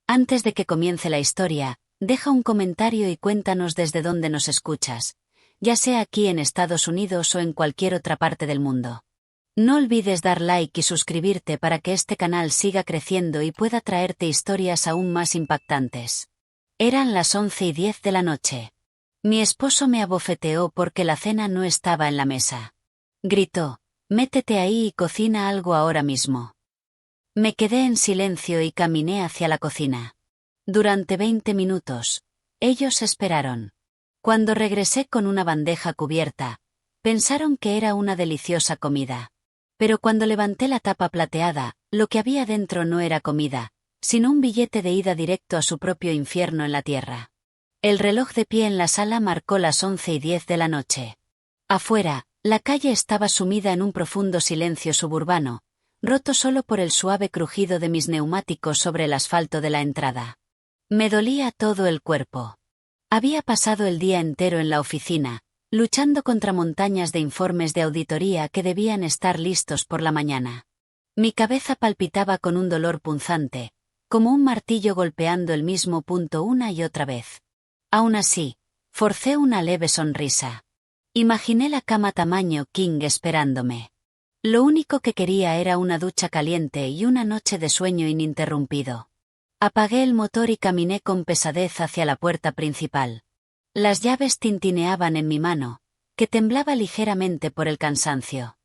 Antes de que comience la historia, deja un comentario y cuéntanos desde dónde nos escuchas, ya sea aquí en Estados Unidos o en cualquier otra parte del mundo. No olvides dar like y suscribirte para que este canal siga creciendo y pueda traerte historias aún más impactantes. Eran las 11:10 de la noche. Mi esposo me abofeteó porque la cena no estaba en la mesa. Gritó: «Métete ahí y cocina algo ahora mismo». Me quedé en silencio y caminé hacia la cocina. Durante 20 minutos, ellos esperaron. Cuando regresé con una bandeja cubierta, pensaron que era una deliciosa comida. Pero cuando levanté la tapa plateada, lo que había dentro no era comida, sino un billete de ida directo a su propio infierno en la tierra. El reloj de pie en la sala marcó las 11:10 de la noche. Afuera, la calle estaba sumida en un profundo silencio suburbano, roto solo por el suave crujido de mis neumáticos sobre el asfalto de la entrada. Me dolía todo el cuerpo. Había pasado el día entero en la oficina, luchando contra montañas de informes de auditoría que debían estar listos por la mañana. Mi cabeza palpitaba con un dolor punzante, como un martillo golpeando el mismo punto una y otra vez. Aún así, forcé una leve sonrisa. Imaginé la cama tamaño king esperándome. Lo único que quería era una ducha caliente y una noche de sueño ininterrumpido. Apagué el motor y caminé con pesadez hacia la puerta principal. Las llaves tintineaban en mi mano, que temblaba ligeramente por el cansancio.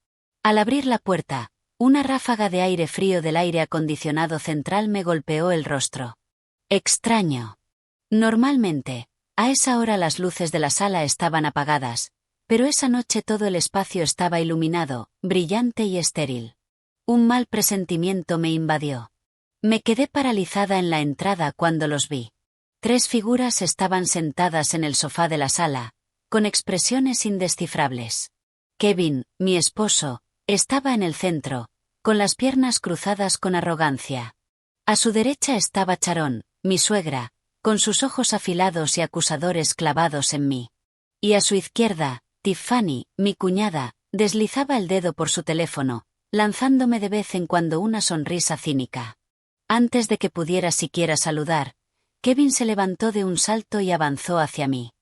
Al abrir la puerta, una ráfaga de aire frío del aire acondicionado central me golpeó el rostro. Extraño. Normalmente, a esa hora las luces de la sala estaban apagadas, pero esa noche todo el espacio estaba iluminado, brillante y estéril. Un mal presentimiento me invadió. Me quedé paralizada en la entrada cuando los vi. 3 figuras estaban sentadas en el sofá de la sala, con expresiones indescifrables. Kevin, mi esposo, estaba en el centro, con las piernas cruzadas con arrogancia. A su derecha estaba Sharon, mi suegra, con sus ojos afilados y acusadores clavados en mí. Y a su izquierda, Tiffany, mi cuñada, deslizaba el dedo por su teléfono, lanzándome de vez en cuando una sonrisa cínica. Antes de que pudiera siquiera saludar, Kevin se levantó de un salto y avanzó hacia mí.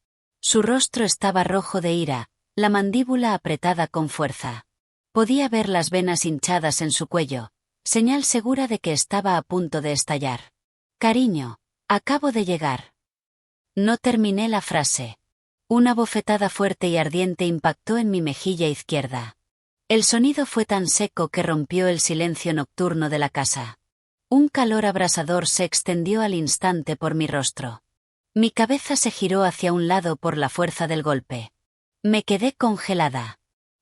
Su rostro estaba rojo de ira, la mandíbula apretada con fuerza. Podía ver las venas hinchadas en su cuello, señal segura de que estaba a punto de estallar. «Cariño, acabo de llegar». No terminé la frase. Una bofetada fuerte y ardiente impactó en mi mejilla izquierda. El sonido fue tan seco que rompió el silencio nocturno de la casa. Un calor abrasador se extendió al instante por mi rostro. Mi cabeza se giró hacia un lado por la fuerza del golpe. Me quedé congelada.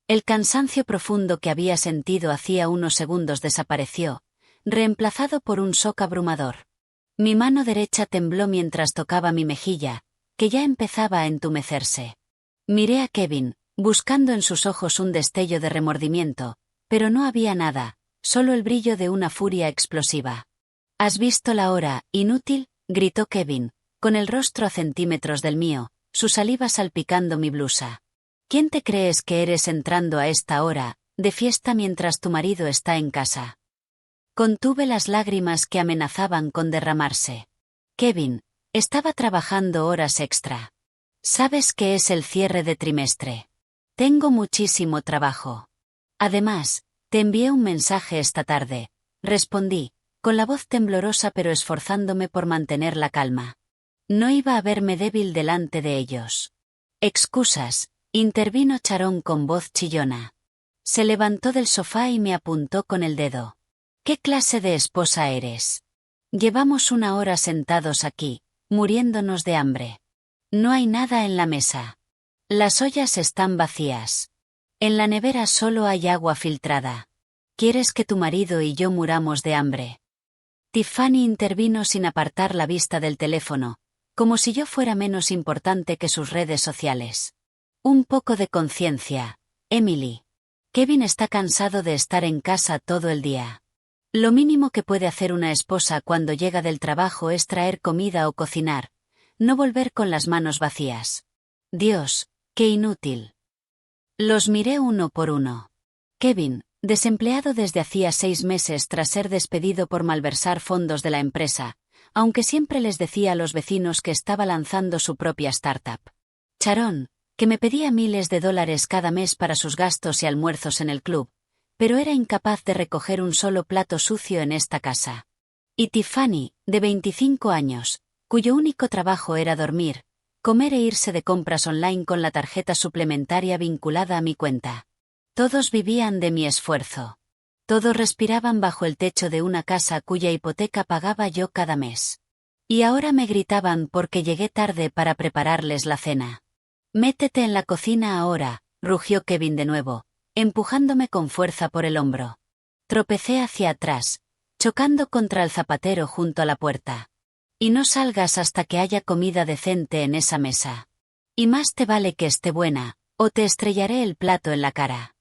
El cansancio profundo que había sentido hacía unos segundos desapareció, reemplazado por un shock abrumador. Mi mano derecha tembló mientras tocaba mi mejilla, que ya empezaba a entumecerse. Miré a Kevin, buscando en sus ojos un destello de remordimiento, pero no había nada, solo el brillo de una furia explosiva. «¿Has visto la hora, inútil?», gritó Kevin, con el rostro a centímetros del mío, su saliva salpicando mi blusa. «¿Quién te crees que eres entrando a esta hora, de fiesta mientras tu marido está en casa?». Contuve las lágrimas que amenazaban con derramarse. «Kevin, estaba trabajando horas extra. ¿Sabes que es el cierre de trimestre? Tengo muchísimo trabajo. Además, te envié un mensaje esta tarde», respondí, con la voz temblorosa pero esforzándome por mantener la calma. No iba a verme débil delante de ellos. «Excusas», intervino Sharon con voz chillona. Se levantó del sofá y me apuntó con el dedo. «¿Qué clase de esposa eres? Llevamos una hora sentados aquí, muriéndonos de hambre. No hay nada en la mesa. Las ollas están vacías. En la nevera solo hay agua filtrada. ¿Quieres que tu marido y yo muramos de hambre?». Tiffany intervino sin apartar la vista del teléfono, como si yo fuera menos importante que sus redes sociales. «Un poco de conciencia, Emily. Kevin está cansado de estar en casa todo el día. Lo mínimo que puede hacer una esposa cuando llega del trabajo es traer comida o cocinar, no volver con las manos vacías. Dios, qué inútil». Los miré uno por uno. Kevin, desempleado desde hacía 6 meses tras ser despedido por malversar fondos de la empresa, aunque siempre les decía a los vecinos que estaba lanzando su propia startup. Sharon, que me pedía miles de dólares cada mes para sus gastos y almuerzos en el club, pero era incapaz de recoger un solo plato sucio en esta casa. Y Tiffany, de 25 años, cuyo único trabajo era dormir, comer e irse de compras online con la tarjeta suplementaria vinculada a mi cuenta. Todos vivían de mi esfuerzo. Todos respiraban bajo el techo de una casa cuya hipoteca pagaba yo cada mes. Y ahora me gritaban porque llegué tarde para prepararles la cena. «Métete en la cocina ahora», rugió Kevin de nuevo, empujándome con fuerza por el hombro. Tropecé hacia atrás, chocando contra el zapatero junto a la puerta. «Y no salgas hasta que haya comida decente en esa mesa. Y más te vale que esté buena, o te estrellaré el plato en la cara».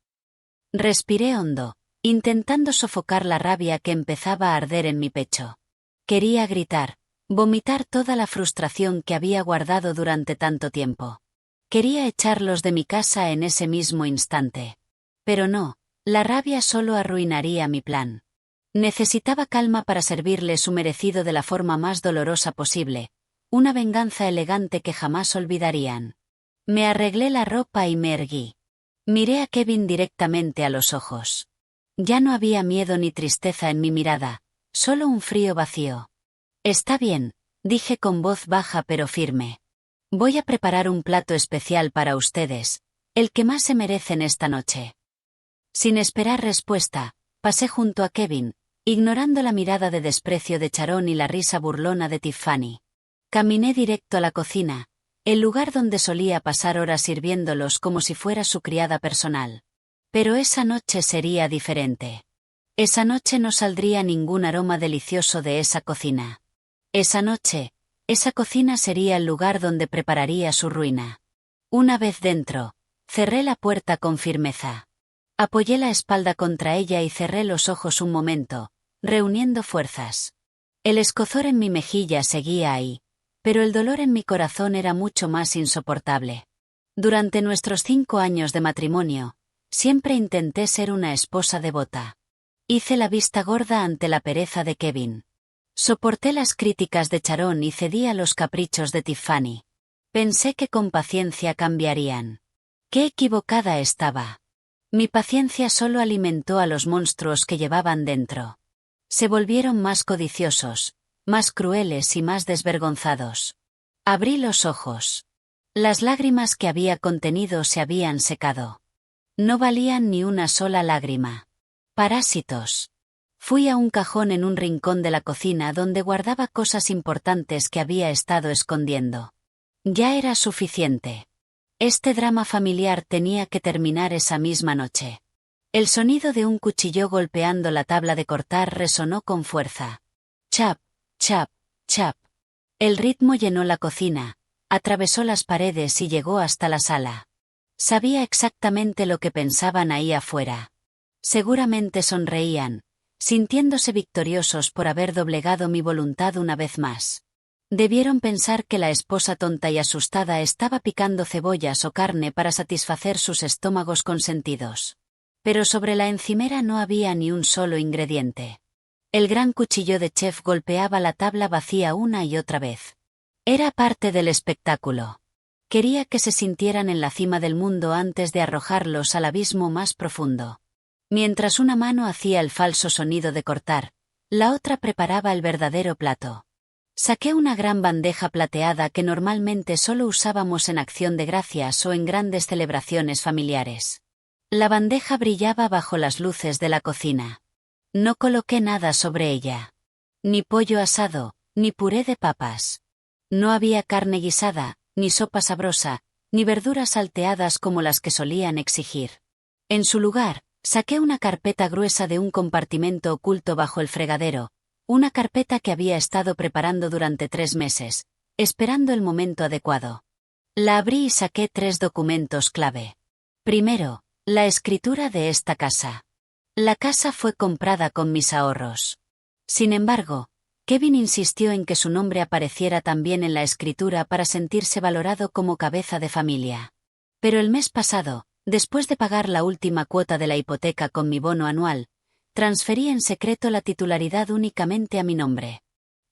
Respiré hondo, intentando sofocar la rabia que empezaba a arder en mi pecho. Quería gritar, vomitar toda la frustración que había guardado durante tanto tiempo. Quería echarlos de mi casa en ese mismo instante. Pero no, la rabia solo arruinaría mi plan. Necesitaba calma para servirle su merecido de la forma más dolorosa posible, una venganza elegante que jamás olvidarían. Me arreglé la ropa y me erguí. Miré a Kevin directamente a los ojos. Ya no había miedo ni tristeza en mi mirada, solo un frío vacío. «Está bien», dije con voz baja pero firme. «Voy a preparar un plato especial para ustedes, el que más se merecen esta noche». Sin esperar respuesta, pasé junto a Kevin, ignorando la mirada de desprecio de Sharon y la risa burlona de Tiffany. Caminé directo a la cocina, el lugar donde solía pasar horas sirviéndolos como si fuera su criada personal. Pero esa noche sería diferente. Esa noche no saldría ningún aroma delicioso de esa cocina. Esa noche, esa cocina sería el lugar donde prepararía su ruina. Una vez dentro, cerré la puerta con firmeza. Apoyé la espalda contra ella y cerré los ojos un momento, reuniendo fuerzas. El escozor en mi mejilla seguía ahí, pero el dolor en mi corazón era mucho más insoportable. Durante nuestros 5 años de matrimonio, siempre intenté ser una esposa devota. Hice la vista gorda ante la pereza de Kevin. Soporté las críticas de Sharon y cedí a los caprichos de Tiffany. Pensé que con paciencia cambiarían. Qué equivocada estaba. Mi paciencia solo alimentó a los monstruos que llevaban dentro. Se volvieron más codiciosos, más crueles y más desvergonzados. Abrí los ojos. Las lágrimas que había contenido se habían secado. No valían ni una sola lágrima. Parásitos. Fui a un cajón en un rincón de la cocina donde guardaba cosas importantes que había estado escondiendo. Ya era suficiente. Este drama familiar tenía que terminar esa misma noche. El sonido de un cuchillo golpeando la tabla de cortar resonó con fuerza. Chap, chap, chap. El ritmo llenó la cocina, atravesó las paredes y llegó hasta la sala. Sabía exactamente lo que pensaban ahí afuera. Seguramente sonreían, sintiéndose victoriosos por haber doblegado mi voluntad una vez más. Debieron pensar que la esposa tonta y asustada estaba picando cebollas o carne para satisfacer sus estómagos consentidos. Pero sobre la encimera no había ni un solo ingrediente. El gran cuchillo de chef golpeaba la tabla vacía una y otra vez. Era parte del espectáculo. Quería que se sintieran en la cima del mundo antes de arrojarlos al abismo más profundo. Mientras una mano hacía el falso sonido de cortar, la otra preparaba el verdadero plato. Saqué una gran bandeja plateada que normalmente solo usábamos en acción de gracias o en grandes celebraciones familiares. La bandeja brillaba bajo las luces de la cocina. No coloqué nada sobre ella. Ni pollo asado, ni puré de papas. No había carne guisada, ni sopa sabrosa, ni verduras salteadas como las que solían exigir. En su lugar, saqué una carpeta gruesa de un compartimento oculto bajo el fregadero, una carpeta que había estado preparando durante 3 meses, esperando el momento adecuado. La abrí y saqué 3 documentos clave. Primero, la escritura de esta casa. La casa fue comprada con mis ahorros. Sin embargo, Kevin insistió en que su nombre apareciera también en la escritura para sentirse valorado como cabeza de familia. Pero el mes pasado, después de pagar la última cuota de la hipoteca con mi bono anual, transferí en secreto la titularidad únicamente a mi nombre.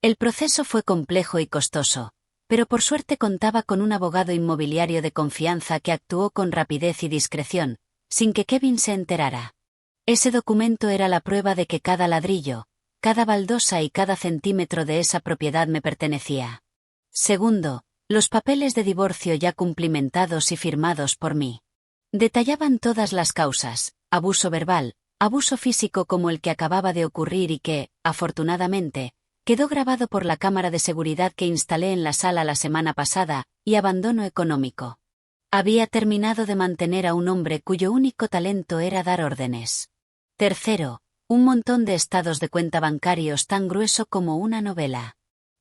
El proceso fue complejo y costoso, pero por suerte contaba con un abogado inmobiliario de confianza que actuó con rapidez y discreción, sin que Kevin se enterara. Ese documento era la prueba de que cada ladrillo, cada baldosa y cada centímetro de esa propiedad me pertenecía. Segundo, los papeles de divorcio ya cumplimentados y firmados por mí. Detallaban todas las causas: abuso verbal, abuso físico como el que acababa de ocurrir y que, afortunadamente, quedó grabado por la cámara de seguridad que instalé en la sala la semana pasada, y abandono económico. Había terminado de mantener a un hombre cuyo único talento era dar órdenes. Tercero, un montón de estados de cuenta bancarios tan grueso como una novela.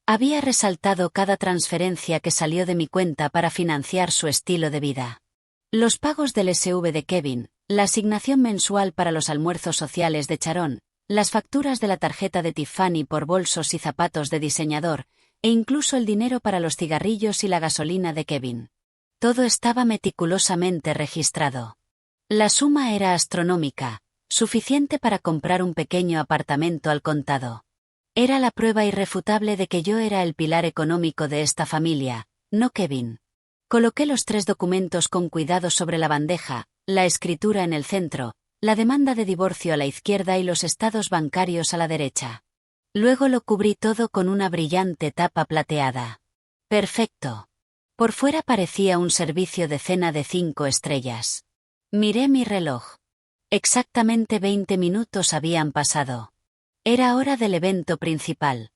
Había resaltado cada transferencia que salió de mi cuenta para financiar su estilo de vida. Los pagos del SV de Kevin, la asignación mensual para los almuerzos sociales de Sharon, las facturas de la tarjeta de Tiffany por bolsos y zapatos de diseñador, e incluso el dinero para los cigarrillos y la gasolina de Kevin. Todo estaba meticulosamente registrado. La suma era astronómica, suficiente para comprar un pequeño apartamento al contado. Era la prueba irrefutable de que yo era el pilar económico de esta familia, no Kevin. Coloqué los 3 documentos con cuidado sobre la bandeja, la escritura en el centro, la demanda de divorcio a la izquierda y los estados bancarios a la derecha. Luego lo cubrí todo con una brillante tapa plateada. Perfecto. Por fuera parecía un servicio de cena de 5 estrellas. Miré mi reloj. Exactamente 20 minutos habían pasado. Era hora del evento principal.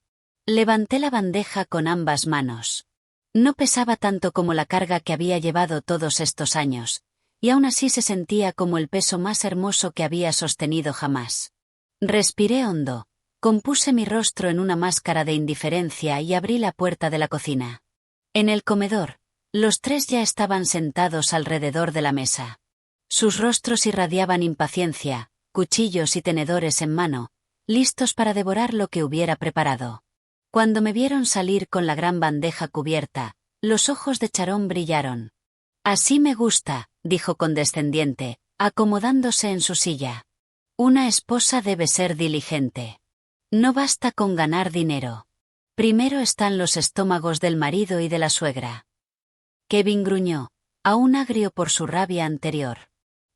Levanté la bandeja con ambas manos. No pesaba tanto como la carga que había llevado todos estos años, y aún así se sentía como el peso más hermoso que había sostenido jamás. Respiré hondo, compuse mi rostro en una máscara de indiferencia y abrí la puerta de la cocina. En el comedor, los 3 ya estaban sentados alrededor de la mesa. Sus rostros irradiaban impaciencia, cuchillos y tenedores en mano, listos para devorar lo que hubiera preparado. Cuando me vieron salir con la gran bandeja cubierta, los ojos de Sharon brillaron. «Así me gusta», dijo condescendiente, acomodándose en su silla. «Una esposa debe ser diligente. No basta con ganar dinero. Primero están los estómagos del marido y de la suegra». Kevin gruñó, aún agrio por su rabia anterior.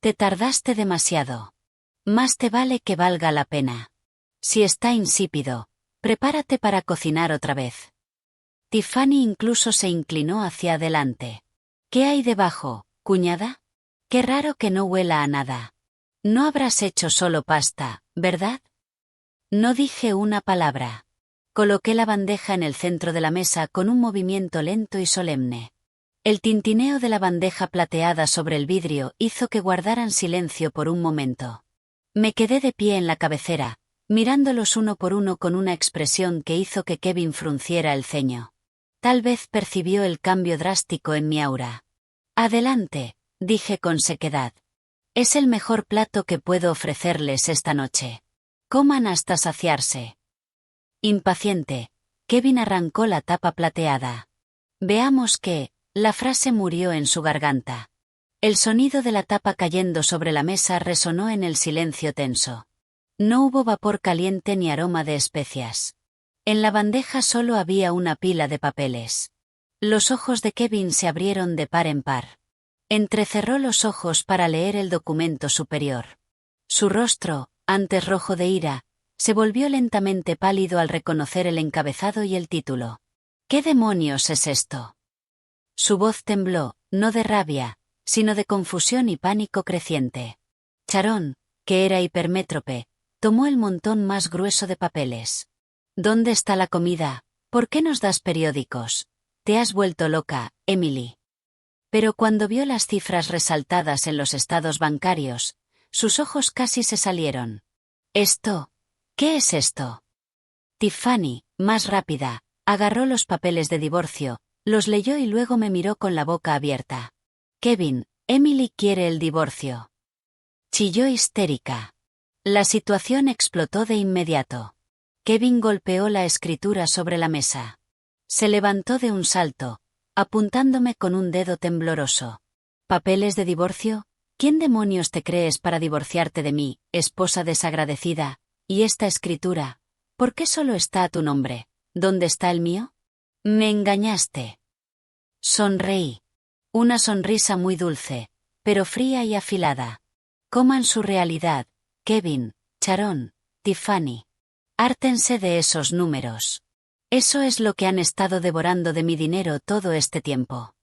«Te tardaste demasiado. Más te vale que valga la pena. Si está insípido, prepárate para cocinar otra vez». Tiffany incluso se inclinó hacia adelante. «¿Qué hay debajo, cuñada? Qué raro que no huela a nada. No habrás hecho solo pasta, ¿verdad?» No dije una palabra. Coloqué la bandeja en el centro de la mesa con un movimiento lento y solemne. El tintineo de la bandeja plateada sobre el vidrio hizo que guardaran silencio por un momento. Me quedé de pie en la cabecera, mirándolos uno por uno con una expresión que hizo que Kevin frunciera el ceño. Tal vez percibió el cambio drástico en mi aura. «Adelante», dije con sequedad. «Es el mejor plato que puedo ofrecerles esta noche. Coman hasta saciarse». Impaciente, Kevin arrancó la tapa plateada. «Veamos qué». La frase murió en su garganta. El sonido de la tapa cayendo sobre la mesa resonó en el silencio tenso. No hubo vapor caliente ni aroma de especias. En la bandeja solo había una pila de papeles. Los ojos de Kevin se abrieron de par en par. Entrecerró los ojos para leer el documento superior. Su rostro, antes rojo de ira, se volvió lentamente pálido al reconocer el encabezado y el título. «¿Qué demonios es esto?». Su voz tembló, no de rabia, sino de confusión y pánico creciente. Sharon, que era hipermétrope, tomó el montón más grueso de papeles. «¿Dónde está la comida? ¿Por qué nos das periódicos? Te has vuelto loca, Emily». Pero cuando vio las cifras resaltadas en los estados bancarios, sus ojos casi se salieron. «¿Esto? ¿Qué es esto?». Tiffany, más rápida, agarró los papeles de divorcio, los leyó y luego me miró con la boca abierta. «Kevin, Emily quiere el divorcio». Chilló histérica. La situación explotó de inmediato. Kevin golpeó la escritura sobre la mesa. Se levantó de un salto, apuntándome con un dedo tembloroso. «¿Papeles de divorcio? ¿Quién demonios te crees para divorciarte de mí, esposa desagradecida? Y esta escritura, ¿por qué solo está a tu nombre? ¿Dónde está el mío? Me engañaste. Sonreí. Una sonrisa muy dulce, pero fría y afilada. Coman su realidad, Kevin, Sharon, Tiffany. Hártense de esos números. Eso es lo que han estado devorando de mi dinero todo este tiempo.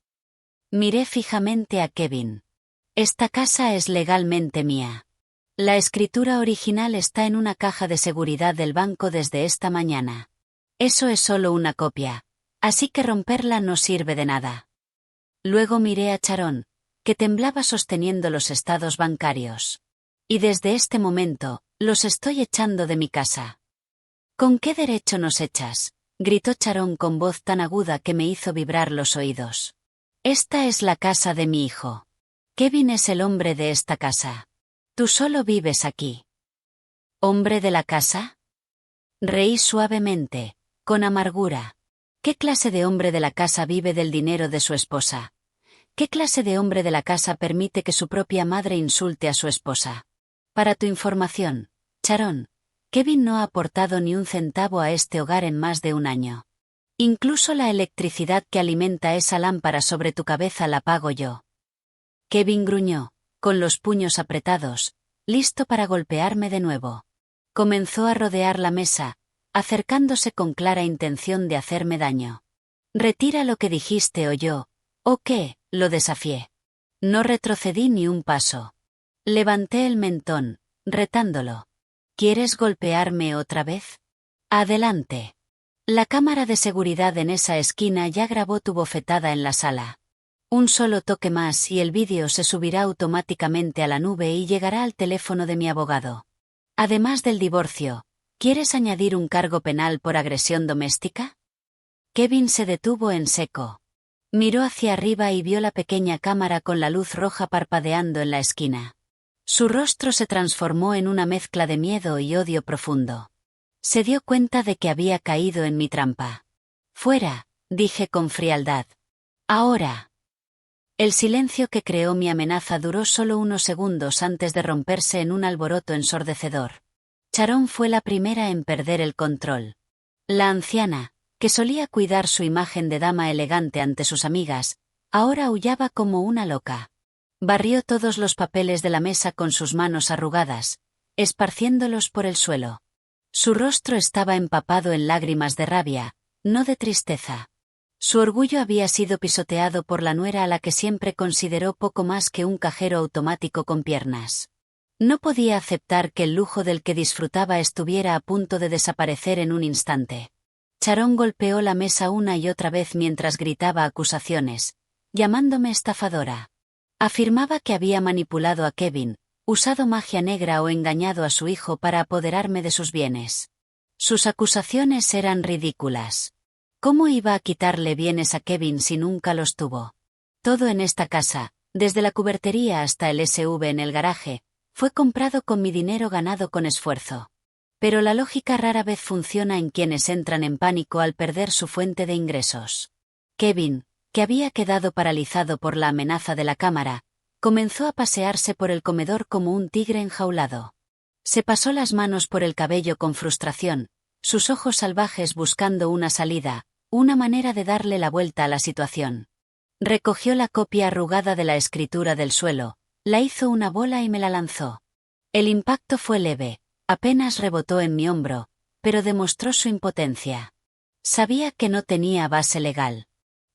Miré fijamente a Kevin. Esta casa es legalmente mía. La escritura original está en una caja de seguridad del banco desde esta mañana. Eso es solo una copia, así que romperla no sirve de nada. Luego miré a Sharon, que temblaba sosteniendo los estados bancarios. Y desde este momento, los estoy echando de mi casa. ¿Con qué derecho nos echas?, gritó Sharon con voz tan aguda que me hizo vibrar los oídos. Esta es la casa de mi hijo. Kevin es el hombre de esta casa. Tú solo vives aquí. ¿Hombre de la casa? Reí suavemente, con amargura. ¿Qué clase de hombre de la casa vive del dinero de su esposa? ¿Qué clase de hombre de la casa permite que su propia madre insulte a su esposa? Para tu información, Sharon, Kevin no ha aportado ni un centavo a este hogar en más de un año. Incluso la electricidad que alimenta esa lámpara sobre tu cabeza la pago yo. Kevin gruñó, con los puños apretados, listo para golpearme de nuevo. Comenzó a rodear la mesa, acercándose con clara intención de hacerme daño. Retira lo que dijiste o yo, ¿o qué?, lo desafié. No retrocedí ni un paso. Levanté el mentón, retándolo. ¿Quieres golpearme otra vez? Adelante. La cámara de seguridad en esa esquina ya grabó tu bofetada en la sala. Un solo toque más y el vídeo se subirá automáticamente a la nube y llegará al teléfono de mi abogado. Además del divorcio, ¿quieres añadir un cargo penal por agresión doméstica? Kevin se detuvo en seco. Miró hacia arriba y vio la pequeña cámara con la luz roja parpadeando en la esquina. Su rostro se transformó en una mezcla de miedo y odio profundo. Se dio cuenta de que había caído en mi trampa. Fuera, dije con frialdad. Ahora. El silencio que creó mi amenaza duró solo unos segundos antes de romperse en un alboroto ensordecedor. Sharon fue la primera en perder el control. La anciana, que solía cuidar su imagen de dama elegante ante sus amigas, ahora aullaba como una loca. Barrió todos los papeles de la mesa con sus manos arrugadas, esparciéndolos por el suelo. Su rostro estaba empapado en lágrimas de rabia, no de tristeza. Su orgullo había sido pisoteado por la nuera a la que siempre consideró poco más que un cajero automático con piernas. No podía aceptar que el lujo del que disfrutaba estuviera a punto de desaparecer en un instante. Sharon golpeó la mesa una y otra vez mientras gritaba acusaciones, llamándome estafadora. Afirmaba que había manipulado a Kevin, usado magia negra o engañado a su hijo para apoderarme de sus bienes. Sus acusaciones eran ridículas. ¿Cómo iba a quitarle bienes a Kevin si nunca los tuvo? Todo en esta casa, desde la cubertería hasta el SUV en el garaje, fue comprado con mi dinero ganado con esfuerzo. Pero la lógica rara vez funciona en quienes entran en pánico al perder su fuente de ingresos. Kevin, que había quedado paralizado por la amenaza de la cámara, comenzó a pasearse por el comedor como un tigre enjaulado. Se pasó las manos por el cabello con frustración, sus ojos salvajes buscando una salida, una manera de darle la vuelta a la situación. Recogió la copia arrugada de la escritura del suelo, la hizo una bola y me la lanzó. El impacto fue leve, apenas rebotó en mi hombro, pero demostró su impotencia. Sabía que no tenía base legal.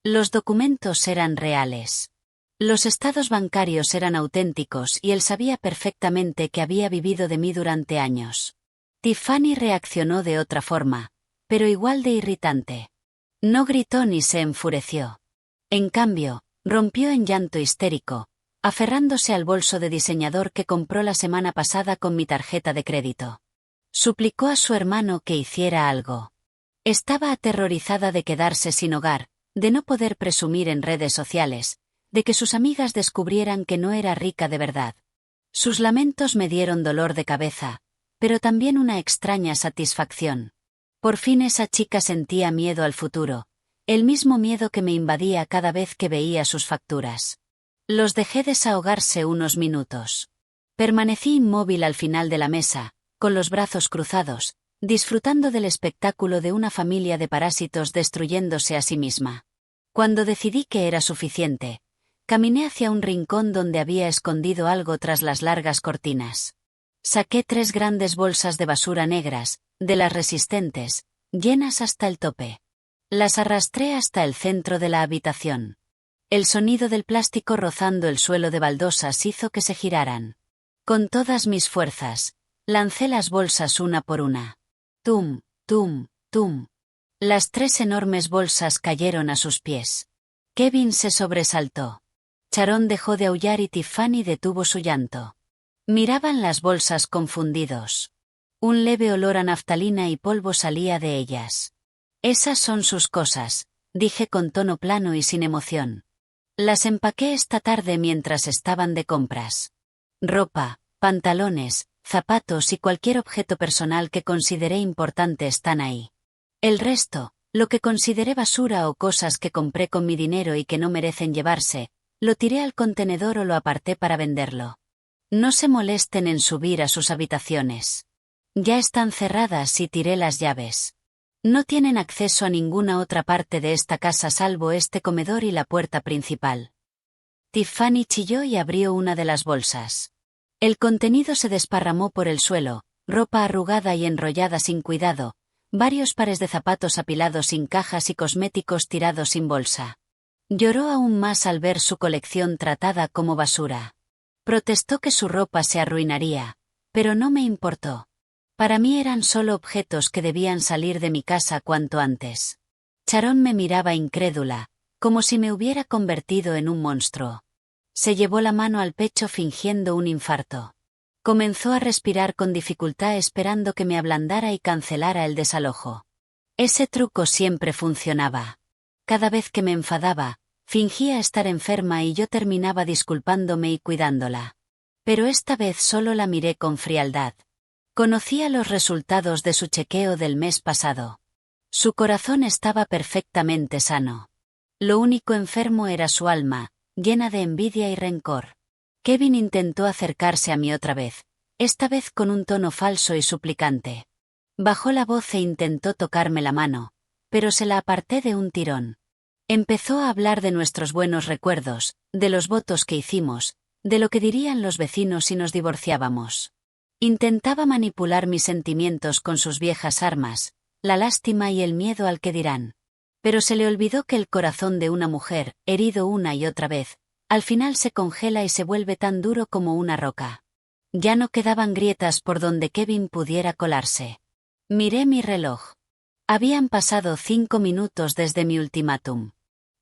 Los documentos eran reales. Los estados bancarios eran auténticos y él sabía perfectamente que había vivido de mí durante años. Tiffany reaccionó de otra forma, pero igual de irritante. No gritó ni se enfureció. En cambio, rompió en llanto histérico, aferrándose al bolso de diseñador que compró la semana pasada con mi tarjeta de crédito. Suplicó a su hermano que hiciera algo. Estaba aterrorizada de quedarse sin hogar, de no poder presumir en redes sociales, de que sus amigas descubrieran que no era rica de verdad. Sus lamentos me dieron dolor de cabeza, pero también una extraña satisfacción. Por fin esa chica sentía miedo al futuro, el mismo miedo que me invadía cada vez que veía sus facturas. Los dejé desahogarse unos minutos. Permanecí inmóvil al final de la mesa, con los brazos cruzados, disfrutando del espectáculo de una familia de parásitos destruyéndose a sí misma. Cuando decidí que era suficiente, caminé hacia un rincón donde había escondido algo tras las largas cortinas. Saqué 3 grandes bolsas de basura negras, de las resistentes, llenas hasta el tope. Las arrastré hasta el centro de la habitación. El sonido del plástico rozando el suelo de baldosas hizo que se giraran. Con todas mis fuerzas, lancé las bolsas una por una. Tum, tum, tum. Las 3 enormes bolsas cayeron a sus pies. Kevin se sobresaltó. Sharon dejó de aullar y Tiffany detuvo su llanto. Miraban las bolsas confundidos. Un leve olor a naftalina y polvo salía de ellas. Esas son sus cosas, dije con tono plano y sin emoción. Las empaqué esta tarde mientras estaban de compras. Ropa, pantalones, zapatos y cualquier objeto personal que consideré importante están ahí. El resto, lo que consideré basura o cosas que compré con mi dinero y que no merecen llevarse, lo tiré al contenedor o lo aparté para venderlo. No se molesten en subir a sus habitaciones. Ya están cerradas y tiré las llaves. No tienen acceso a ninguna otra parte de esta casa salvo este comedor y la puerta principal. Tiffany chilló y abrió una de las bolsas. El contenido se desparramó por el suelo, ropa arrugada y enrollada sin cuidado, varios pares de zapatos apilados sin cajas y cosméticos tirados sin bolsa. Lloró aún más al ver su colección tratada como basura. Protestó que su ropa se arruinaría, pero no me importó. Para mí eran solo objetos que debían salir de mi casa cuanto antes. Sharon me miraba incrédula, como si me hubiera convertido en un monstruo. Se llevó la mano al pecho fingiendo un infarto. Comenzó a respirar con dificultad esperando que me ablandara y cancelara el desalojo. Ese truco siempre funcionaba. Cada vez que me enfadaba, fingía estar enferma y yo terminaba disculpándome y cuidándola. Pero esta vez solo la miré con frialdad. Conocía los resultados de su chequeo del mes pasado. Su corazón estaba perfectamente sano. Lo único enfermo era su alma, llena de envidia y rencor. Kevin intentó acercarse a mí otra vez, esta vez con un tono falso y suplicante. Bajó la voz e intentó tocarme la mano, pero se la aparté de un tirón. Empezó a hablar de nuestros buenos recuerdos, de los votos que hicimos, de lo que dirían los vecinos si nos divorciábamos. Intentaba manipular mis sentimientos con sus viejas armas, la lástima y el miedo al que dirán. Pero se le olvidó que el corazón de una mujer, herido una y otra vez, al final se congela y se vuelve tan duro como una roca. Ya no quedaban grietas por donde Kevin pudiera colarse. Miré mi reloj. Habían pasado 5 minutos desde mi ultimátum.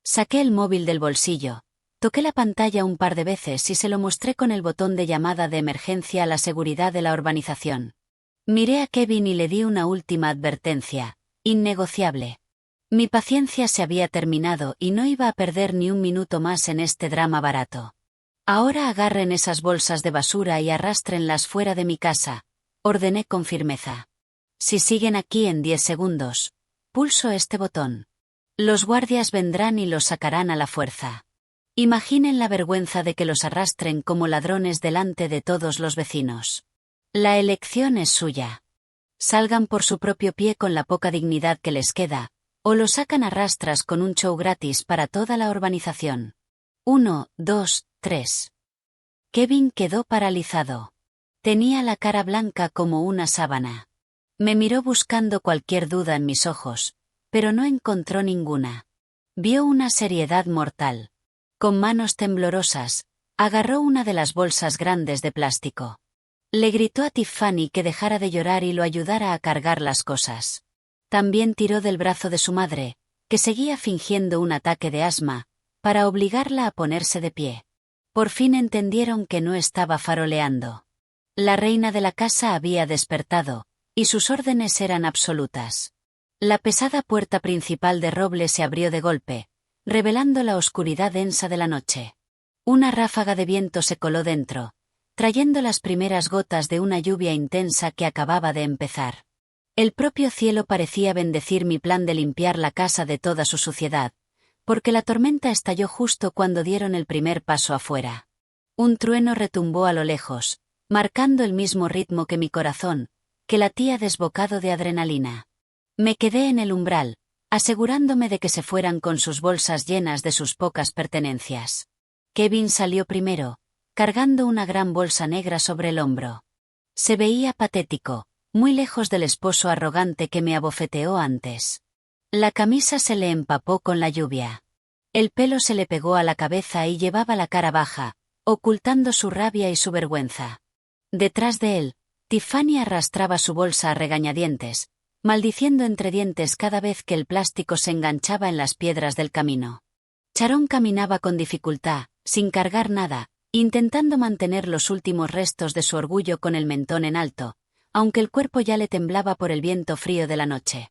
Saqué el móvil del bolsillo, toqué la pantalla un par de veces y se lo mostré con el botón de llamada de emergencia a la seguridad de la urbanización. Miré a Kevin y le di una última advertencia, innegociable. Mi paciencia se había terminado y no iba a perder ni un minuto más en este drama barato. Ahora agarren esas bolsas de basura y arrástrenlas fuera de mi casa, ordené con firmeza. Si siguen aquí en 10 segundos, pulso este botón. Los guardias vendrán y los sacarán a la fuerza. Imaginen la vergüenza de que los arrastren como ladrones delante de todos los vecinos. La elección es suya. Salgan por su propio pie con la poca dignidad que les queda, o lo sacan a rastras con un show gratis para toda la urbanización. 1, 2, 3. Kevin quedó paralizado. Tenía la cara blanca como una sábana. Me miró buscando cualquier duda en mis ojos, pero no encontró ninguna. Vio una seriedad mortal. Con manos temblorosas, agarró una de las bolsas grandes de plástico. Le gritó a Tiffany que dejara de llorar y lo ayudara a cargar las cosas. También tiró del brazo de su madre, que seguía fingiendo un ataque de asma, para obligarla a ponerse de pie. Por fin entendieron que no estaba faroleando. La reina de la casa había despertado, y sus órdenes eran absolutas. La pesada puerta principal de roble se abrió de golpe, revelando la oscuridad densa de la noche. Una ráfaga de viento se coló dentro, trayendo las primeras gotas de una lluvia intensa que acababa de empezar. El propio cielo parecía bendecir mi plan de limpiar la casa de toda su suciedad, porque la tormenta estalló justo cuando dieron el primer paso afuera. Un trueno retumbó a lo lejos, marcando el mismo ritmo que mi corazón, que latía desbocado de adrenalina. Me quedé en el umbral, asegurándome de que se fueran con sus bolsas llenas de sus pocas pertenencias. Kevin salió primero, cargando una gran bolsa negra sobre el hombro. Se veía patético, muy lejos del esposo arrogante que me abofeteó antes. La camisa se le empapó con la lluvia. El pelo se le pegó a la cabeza y llevaba la cara baja, ocultando su rabia y su vergüenza. Detrás de él, Tiffany arrastraba su bolsa a regañadientes, maldiciendo entre dientes cada vez que el plástico se enganchaba en las piedras del camino. Sharon caminaba con dificultad, sin cargar nada, intentando mantener los últimos restos de su orgullo con el mentón en alto, aunque el cuerpo ya le temblaba por el viento frío de la noche.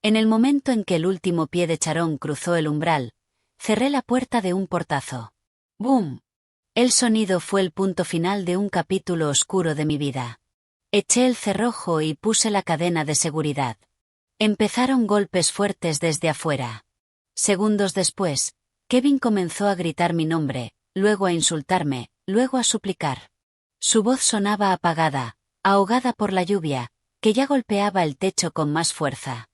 En el momento en que el último pie de Sharon cruzó el umbral, cerré la puerta de un portazo. ¡Bum! El sonido fue el punto final de un capítulo oscuro de mi vida. Eché el cerrojo y puse la cadena de seguridad. Empezaron golpes fuertes desde afuera. Segundos después, Kevin comenzó a gritar mi nombre, luego a insultarme, luego a suplicar. Su voz sonaba apagada, ahogada por la lluvia, que ya golpeaba el techo con más fuerza.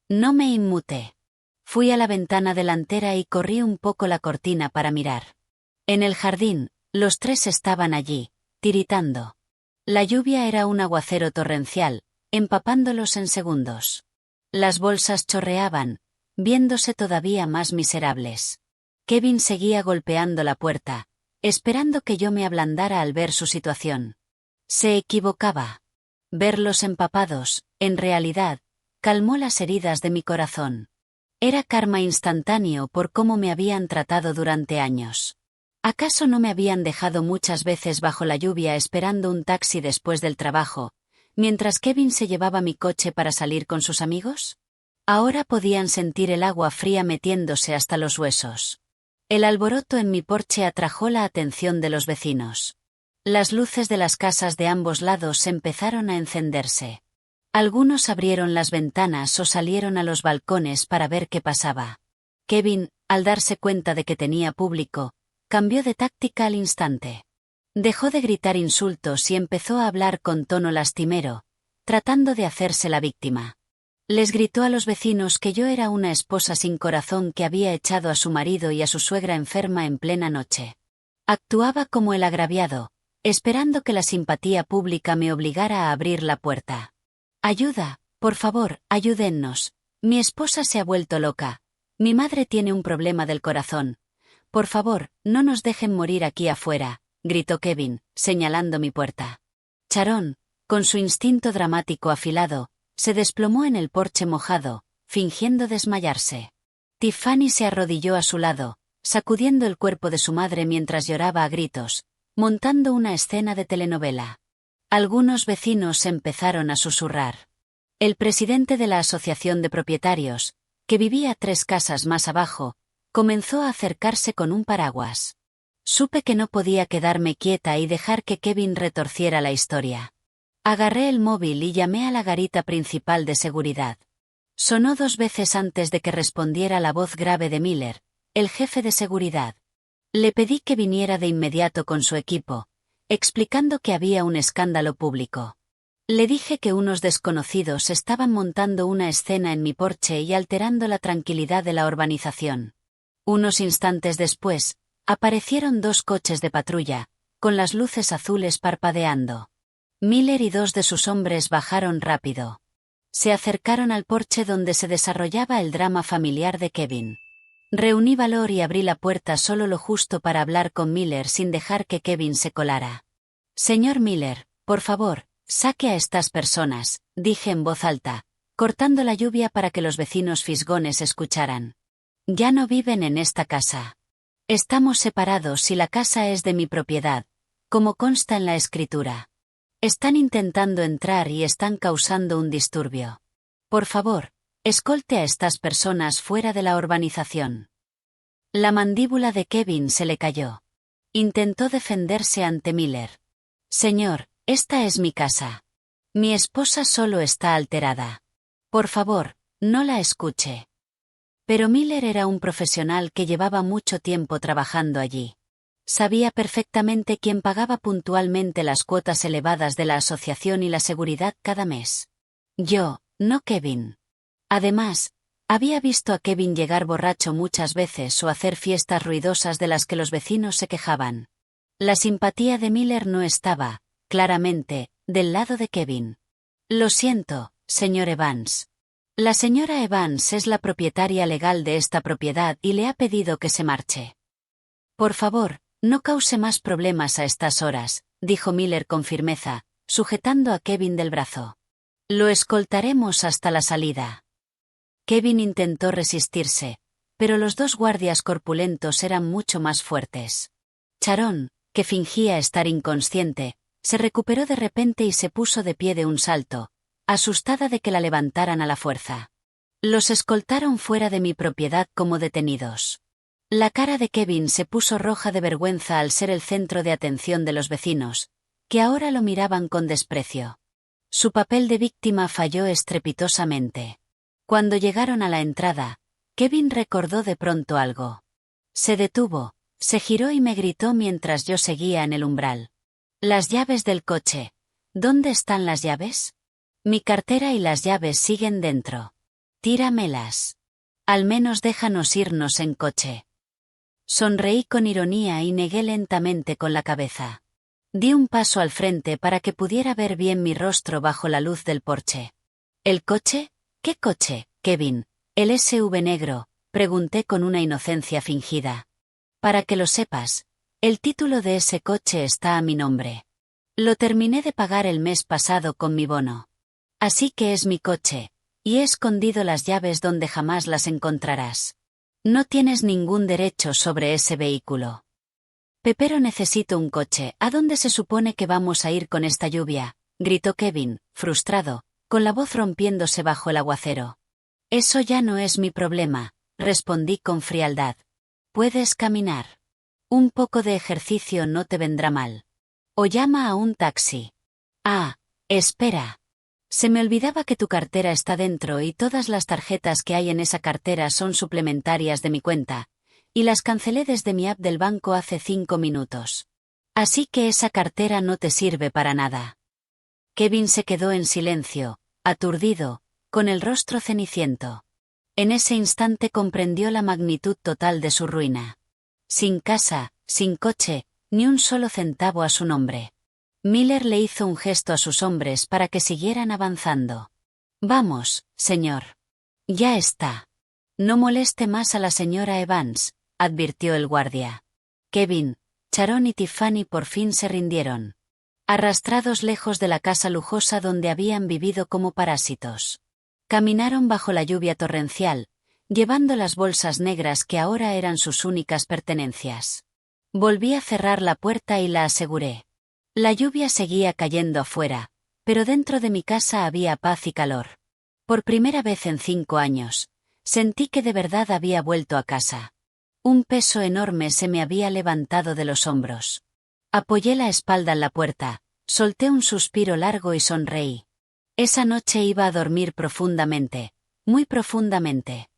No me inmuté. Fui a la ventana delantera y corrí un poco la cortina para mirar. En el jardín, los tres estaban allí, tiritando. La lluvia era un aguacero torrencial, empapándolos en segundos. Las bolsas chorreaban, viéndose todavía más miserables. Kevin seguía golpeando la puerta, esperando que yo me ablandara al ver su situación. Se equivocaba. Verlos empapados, en realidad, calmó las heridas de mi corazón. Era karma instantáneo por cómo me habían tratado durante años. ¿Acaso no me habían dejado muchas veces bajo la lluvia esperando un taxi después del trabajo, mientras Kevin se llevaba mi coche para salir con sus amigos? Ahora podían sentir el agua fría metiéndose hasta los huesos. El alboroto en mi porche atrajo la atención de los vecinos. Las luces de las casas de ambos lados empezaron a encenderse. Algunos abrieron las ventanas o salieron a los balcones para ver qué pasaba. Kevin, al darse cuenta de que tenía público, cambió de táctica al instante. Dejó de gritar insultos y empezó a hablar con tono lastimero, tratando de hacerse la víctima. Les gritó a los vecinos que yo era una esposa sin corazón que había echado a su marido y a su suegra enferma en plena noche. Actuaba como el agraviado, esperando que la simpatía pública me obligara a abrir la puerta. «Ayuda, por favor, ayúdennos. Mi esposa se ha vuelto loca. Mi madre tiene un problema del corazón. Por favor, no nos dejen morir aquí afuera», gritó Kevin, señalando mi puerta. Sharon, con su instinto dramático afilado, se desplomó en el porche mojado, fingiendo desmayarse. Tiffany se arrodilló a su lado, sacudiendo el cuerpo de su madre mientras lloraba a gritos, montando una escena de telenovela. Algunos vecinos empezaron a susurrar. El presidente de la asociación de propietarios, que vivía 3 casas más abajo, comenzó a acercarse con un paraguas. Supe que no podía quedarme quieta y dejar que Kevin retorciera la historia. Agarré el móvil y llamé a la garita principal de seguridad. Sonó 2 veces antes de que respondiera la voz grave de Miller, el jefe de seguridad. Le pedí que viniera de inmediato con su equipo, explicando que había un escándalo público. Le dije que unos desconocidos estaban montando una escena en mi porche y alterando la tranquilidad de la urbanización. Unos instantes después, aparecieron 2 coches de patrulla, con las luces azules parpadeando. Miller y 2 de sus hombres bajaron rápido. Se acercaron al porche donde se desarrollaba el drama familiar de Kevin. Reuní valor y abrí la puerta solo lo justo para hablar con Miller sin dejar que Kevin se colara. «Señor Miller, por favor, saque a estas personas», dije en voz alta, cortando la lluvia para que los vecinos fisgones escucharan. «Ya no viven en esta casa. Estamos separados y la casa es de mi propiedad, como consta en la escritura. Están intentando entrar y están causando un disturbio. Por favor, escolte a estas personas fuera de la urbanización». La mandíbula de Kevin se le cayó. Intentó defenderse ante Miller. «Señor, esta es mi casa. Mi esposa solo está alterada. Por favor, no la escuche». Pero Miller era un profesional que llevaba mucho tiempo trabajando allí. Sabía perfectamente quién pagaba puntualmente las cuotas elevadas de la asociación y la seguridad cada mes. Yo, no Kevin. Además, había visto a Kevin llegar borracho muchas veces o hacer fiestas ruidosas de las que los vecinos se quejaban. La simpatía de Miller no estaba, claramente, del lado de Kevin. Lo siento, señor Evans. La señora Evans es la propietaria legal de esta propiedad y le ha pedido que se marche. Por favor, no cause más problemas a estas horas, dijo Miller con firmeza, sujetando a Kevin del brazo. Lo escoltaremos hasta la salida. Kevin intentó resistirse, pero los dos guardias corpulentos eran mucho más fuertes. Sharon, que fingía estar inconsciente, se recuperó de repente y se puso de pie de un salto, asustada de que la levantaran a la fuerza. Los escoltaron fuera de mi propiedad como detenidos. La cara de Kevin se puso roja de vergüenza al ser el centro de atención de los vecinos, que ahora lo miraban con desprecio. Su papel de víctima falló estrepitosamente. Cuando llegaron a la entrada, Kevin recordó de pronto algo. Se detuvo, se giró y me gritó mientras yo seguía en el umbral. Las llaves del coche. ¿Dónde están las llaves? Mi cartera y las llaves siguen dentro. Tíramelas. Al menos déjanos irnos en coche. Sonreí con ironía y negué lentamente con la cabeza. Di un paso al frente para que pudiera ver bien mi rostro bajo la luz del porche. ¿El coche? ¿Qué coche, Kevin? ¿El SUV negro? Pregunté con una inocencia fingida. Para que lo sepas, el título de ese coche está a mi nombre. Lo terminé de pagar el mes pasado con mi bono. Así que es mi coche, y he escondido las llaves donde jamás las encontrarás. No tienes ningún derecho sobre ese vehículo. Pero necesito un coche. ¿A dónde se supone que vamos a ir con esta lluvia? Gritó Kevin, frustrado, con la voz rompiéndose bajo el aguacero. Eso ya no es mi problema, respondí con frialdad. Puedes caminar. Un poco de ejercicio no te vendrá mal. O llama a un taxi. Ah, espera. Se me olvidaba que tu cartera está dentro y todas las tarjetas que hay en esa cartera son suplementarias de mi cuenta, y las cancelé desde mi app del banco hace 5 minutos. Así que esa cartera no te sirve para nada. Kevin se quedó en silencio, aturdido, con el rostro ceniciento. En ese instante comprendió la magnitud total de su ruina. Sin casa, sin coche, ni un solo centavo a su nombre. Miller le hizo un gesto a sus hombres para que siguieran avanzando. Vamos, señor. Ya está. No moleste más a la señora Evans, advirtió el guardia. Kevin, Sharon y Tiffany por fin se rindieron. Arrastrados lejos de la casa lujosa donde habían vivido como parásitos. Caminaron bajo la lluvia torrencial, llevando las bolsas negras que ahora eran sus únicas pertenencias. Volví a cerrar la puerta y la aseguré. La lluvia seguía cayendo afuera, pero dentro de mi casa había paz y calor. Por primera vez en 5 años, sentí que de verdad había vuelto a casa. Un peso enorme se me había levantado de los hombros. Apoyé la espalda en la puerta, solté un suspiro largo y sonreí. Esa noche iba a dormir profundamente, muy profundamente.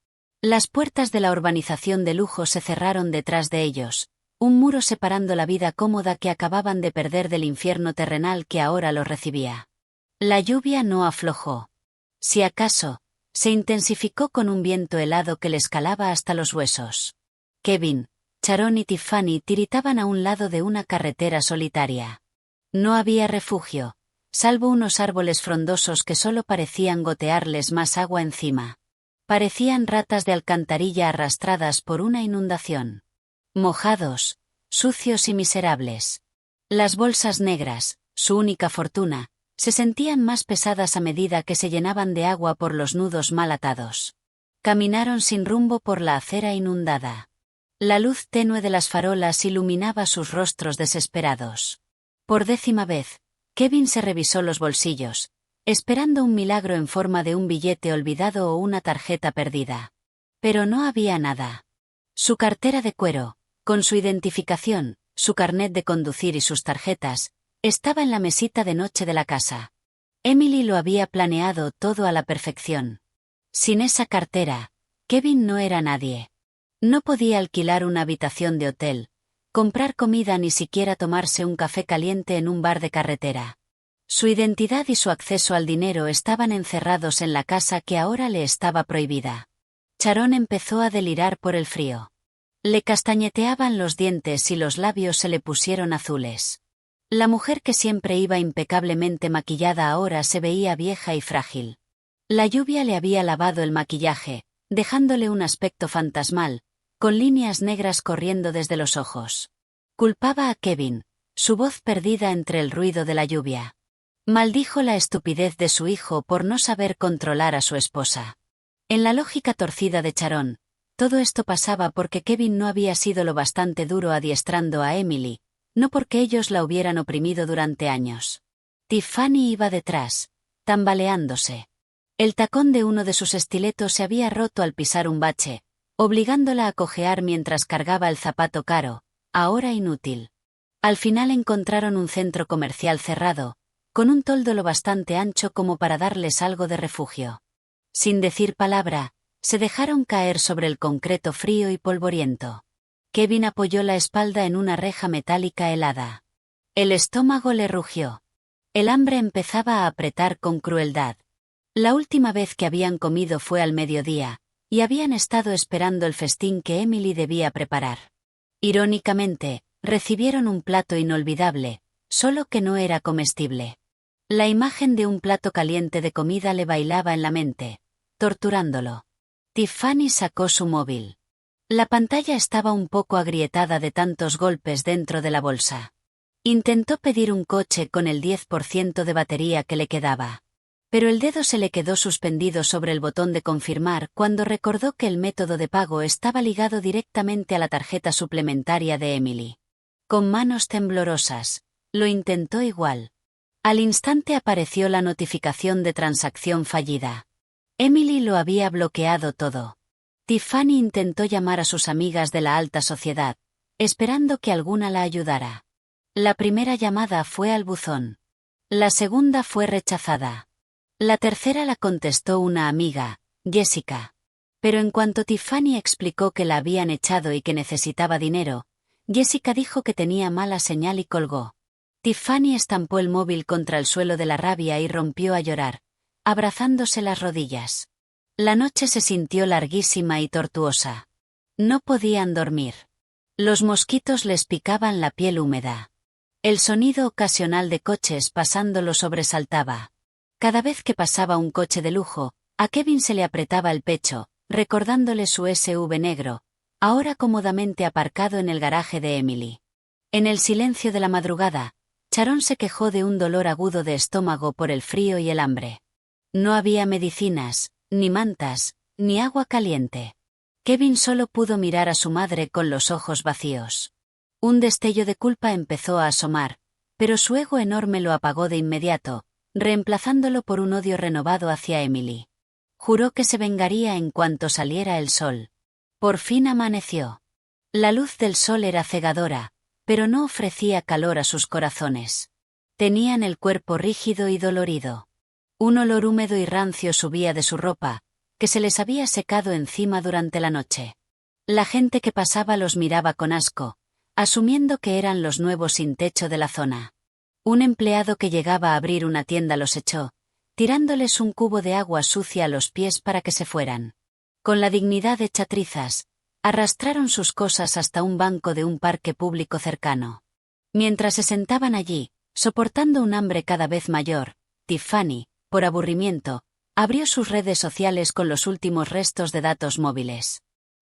Las puertas de la urbanización de lujo se cerraron detrás de ellos, un muro separando la vida cómoda que acababan de perder del infierno terrenal que ahora los recibía. La lluvia no aflojó. Si acaso, se intensificó con un viento helado que les calaba hasta los huesos. Kevin, Sharon y Tiffany tiritaban a un lado de una carretera solitaria. No había refugio, salvo unos árboles frondosos que solo parecían gotearles más agua encima. Parecían ratas de alcantarilla arrastradas por una inundación. Mojados, sucios y miserables. Las bolsas negras, su única fortuna, se sentían más pesadas a medida que se llenaban de agua por los nudos mal atados. Caminaron sin rumbo por la acera inundada. La luz tenue de las farolas iluminaba sus rostros desesperados. Por 10ª vez, Kevin se revisó los bolsillos, esperando un milagro en forma de un billete olvidado o una tarjeta perdida. Pero no había nada. Su cartera de cuero, con su identificación, su carnet de conducir y sus tarjetas, estaba en la mesita de noche de la casa. Emily lo había planeado todo a la perfección. Sin esa cartera, Kevin no era nadie. No podía alquilar una habitación de hotel, comprar comida, ni siquiera tomarse un café caliente en un bar de carretera. Su identidad y su acceso al dinero estaban encerrados en la casa que ahora le estaba prohibida. Sharon empezó a delirar por el frío. Le castañeteaban los dientes y los labios se le pusieron azules. La mujer que siempre iba impecablemente maquillada ahora se veía vieja y frágil. La lluvia le había lavado el maquillaje, dejándole un aspecto fantasmal, con líneas negras corriendo desde los ojos. Culpaba a Kevin, su voz perdida entre el ruido de la lluvia. Maldijo la estupidez de su hijo por no saber controlar a su esposa. En la lógica torcida de Sharon, todo esto pasaba porque Kevin no había sido lo bastante duro adiestrando a Emily, no porque ellos la hubieran oprimido durante años. Tiffany iba detrás, tambaleándose. El tacón de uno de sus estiletos se había roto al pisar un bache, obligándola a cojear mientras cargaba el zapato caro, ahora inútil. Al final encontraron un centro comercial cerrado, con un toldo lo bastante ancho como para darles algo de refugio. Sin decir palabra, se dejaron caer sobre el concreto frío y polvoriento. Kevin apoyó la espalda en una reja metálica helada. El estómago le rugió. El hambre empezaba a apretar con crueldad. La última vez que habían comido fue al mediodía, y habían estado esperando el festín que Emily debía preparar. Irónicamente, recibieron un plato inolvidable, solo que no era comestible. La imagen de un plato caliente de comida le bailaba en la mente, torturándolo. Tiffany sacó su móvil. La pantalla estaba un poco agrietada de tantos golpes dentro de la bolsa. Intentó pedir un coche con el 10% de batería que le quedaba. Pero el dedo se le quedó suspendido sobre el botón de confirmar cuando recordó que el método de pago estaba ligado directamente a la tarjeta suplementaria de Emily. Con manos temblorosas, lo intentó igual. Al instante apareció la notificación de transacción fallida. Emily lo había bloqueado todo. Tiffany intentó llamar a sus amigas de la alta sociedad, esperando que alguna la ayudara. La primera llamada fue al buzón. La segunda fue rechazada. La tercera la contestó una amiga, Jessica. Pero en cuanto Tiffany explicó que la habían echado y que necesitaba dinero, Jessica dijo que tenía mala señal y colgó. Tiffany estampó el móvil contra el suelo de la rabia y rompió a llorar, abrazándose las rodillas. La noche se sintió larguísima y tortuosa. No podían dormir. Los mosquitos les picaban la piel húmeda. El sonido ocasional de coches pasando lo sobresaltaba. Cada vez que pasaba un coche de lujo, a Kevin se le apretaba el pecho, recordándole su SUV negro, ahora cómodamente aparcado en el garaje de Emily. En el silencio de la madrugada, Sharon se quejó de un dolor agudo de estómago por el frío y el hambre. No había medicinas, ni mantas, ni agua caliente. Kevin solo pudo mirar a su madre con los ojos vacíos. Un destello de culpa empezó a asomar, pero su ego enorme lo apagó de inmediato, reemplazándolo por un odio renovado hacia Emily. Juró que se vengaría en cuanto saliera el sol. Por fin amaneció. La luz del sol era cegadora, pero no ofrecía calor a sus corazones. Tenían el cuerpo rígido y dolorido. Un olor húmedo y rancio subía de su ropa, que se les había secado encima durante la noche. La gente que pasaba los miraba con asco, asumiendo que eran los nuevos sin techo de la zona. Un empleado que llegaba a abrir una tienda los echó, tirándoles un cubo de agua sucia a los pies para que se fueran. Con la dignidad hecha trizas, arrastraron sus cosas hasta un banco de un parque público cercano. Mientras se sentaban allí, soportando un hambre cada vez mayor, Tiffany, por aburrimiento, abrió sus redes sociales con los últimos restos de datos móviles.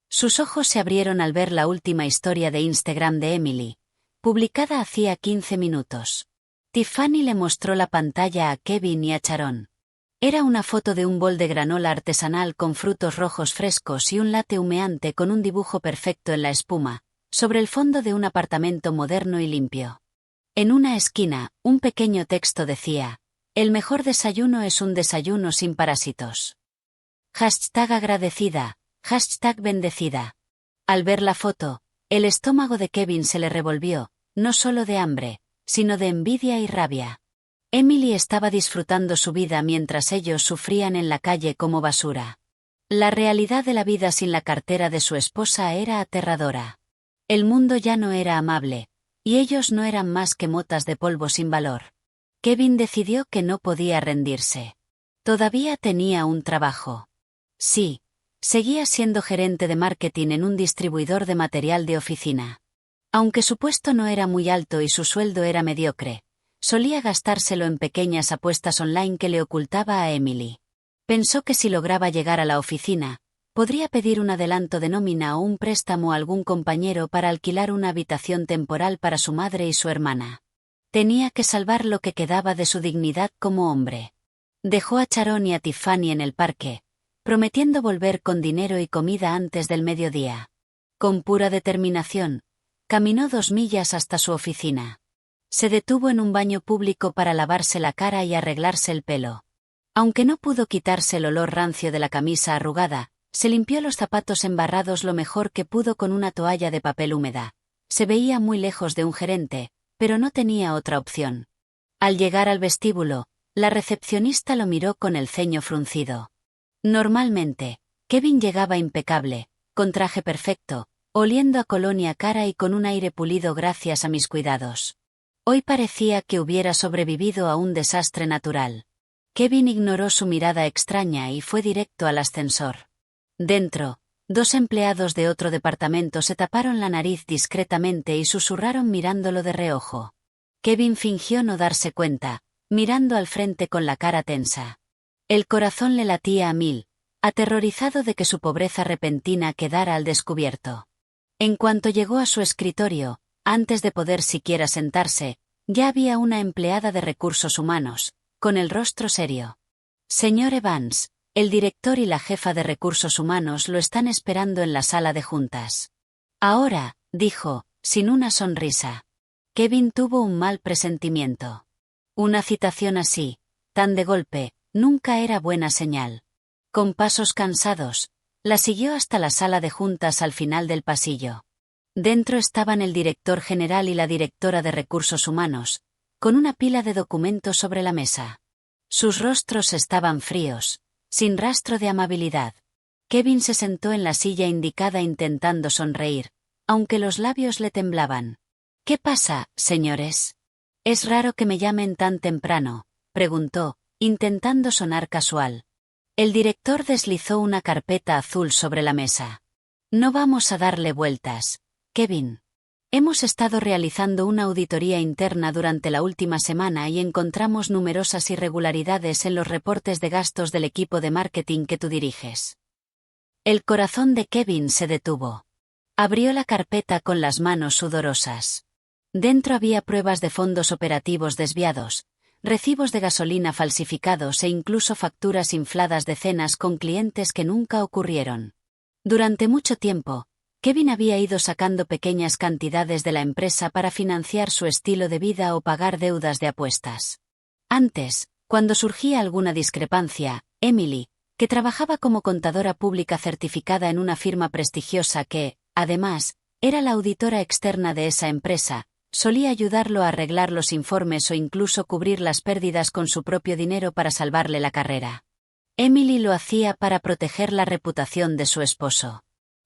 Sus ojos se abrieron al ver la última historia de Instagram de Emily, publicada hacía 15 minutos. Tiffany le mostró la pantalla a Kevin y a Sharon. Era una foto de un bol de granola artesanal con frutos rojos frescos y un latte humeante con un dibujo perfecto en la espuma, sobre el fondo de un apartamento moderno y limpio. En una esquina, un pequeño texto decía: "El mejor desayuno es un desayuno sin parásitos". #agradecida, #bendecida. Al ver la foto, el estómago de Kevin se le revolvió, no solo de hambre, sino de envidia y rabia. Emily estaba disfrutando su vida mientras ellos sufrían en la calle como basura. La realidad de la vida sin la cartera de su esposa era aterradora. El mundo ya no era amable, y ellos no eran más que motas de polvo sin valor. Kevin decidió que no podía rendirse. Todavía tenía un trabajo. Sí, seguía siendo gerente de marketing en un distribuidor de material de oficina. Aunque su puesto no era muy alto y su sueldo era mediocre, solía gastárselo en pequeñas apuestas online que le ocultaba a Emily. Pensó que si lograba llegar a la oficina, podría pedir un adelanto de nómina o un préstamo a algún compañero para alquilar una habitación temporal para su madre y su hermana. Tenía que salvar lo que quedaba de su dignidad como hombre. Dejó a Sharon y a Tiffany en el parque, prometiendo volver con dinero y comida antes del mediodía. Con pura determinación, caminó 2 millas hasta su oficina. Se detuvo en un baño público para lavarse la cara y arreglarse el pelo. Aunque no pudo quitarse el olor rancio de la camisa arrugada, se limpió los zapatos embarrados lo mejor que pudo con una toalla de papel húmeda. Se veía muy lejos de un gerente, pero no tenía otra opción. Al llegar al vestíbulo, la recepcionista lo miró con el ceño fruncido. Normalmente, Kevin llegaba impecable, con traje perfecto, oliendo a colonia cara y con un aire pulido gracias a mis cuidados. Hoy parecía que hubiera sobrevivido a un desastre natural. Kevin ignoró su mirada extraña y fue directo al ascensor. Dentro, 2 empleados de otro departamento se taparon la nariz discretamente y susurraron mirándolo de reojo. Kevin fingió no darse cuenta, mirando al frente con la cara tensa. El corazón le latía a 1000, aterrorizado de que su pobreza repentina quedara al descubierto. En cuanto llegó a su escritorio, antes de poder siquiera sentarse, ya había una empleada de recursos humanos, con el rostro serio. Señor Evans, el director y la jefa de recursos humanos lo están esperando en la sala de juntas. Ahora, dijo, sin una sonrisa. Kevin tuvo un mal presentimiento. Una citación así, tan de golpe, nunca era buena señal. Con pasos cansados, la siguió hasta la sala de juntas al final del pasillo. Dentro estaban el director general y la directora de recursos humanos, con una pila de documentos sobre la mesa. Sus rostros estaban fríos, sin rastro de amabilidad. Kevin se sentó en la silla indicada intentando sonreír, aunque los labios le temblaban. ¿Qué pasa, señores? ¿Es raro que me llamen tan temprano?, preguntó, intentando sonar casual. El director deslizó una carpeta azul sobre la mesa. No vamos a darle vueltas, Kevin. Hemos estado realizando una auditoría interna durante la última semana y encontramos numerosas irregularidades en los reportes de gastos del equipo de marketing que tú diriges. El corazón de Kevin se detuvo. Abrió la carpeta con las manos sudorosas. Dentro había pruebas de fondos operativos desviados, recibos de gasolina falsificados e incluso facturas infladas de cenas con clientes que nunca ocurrieron. Durante mucho tiempo, Kevin había ido sacando pequeñas cantidades de la empresa para financiar su estilo de vida o pagar deudas de apuestas. Antes, cuando surgía alguna discrepancia, Emily, que trabajaba como contadora pública certificada en una firma prestigiosa que, además, era la auditora externa de esa empresa, solía ayudarlo a arreglar los informes o incluso cubrir las pérdidas con su propio dinero para salvarle la carrera. Emily lo hacía para proteger la reputación de su esposo.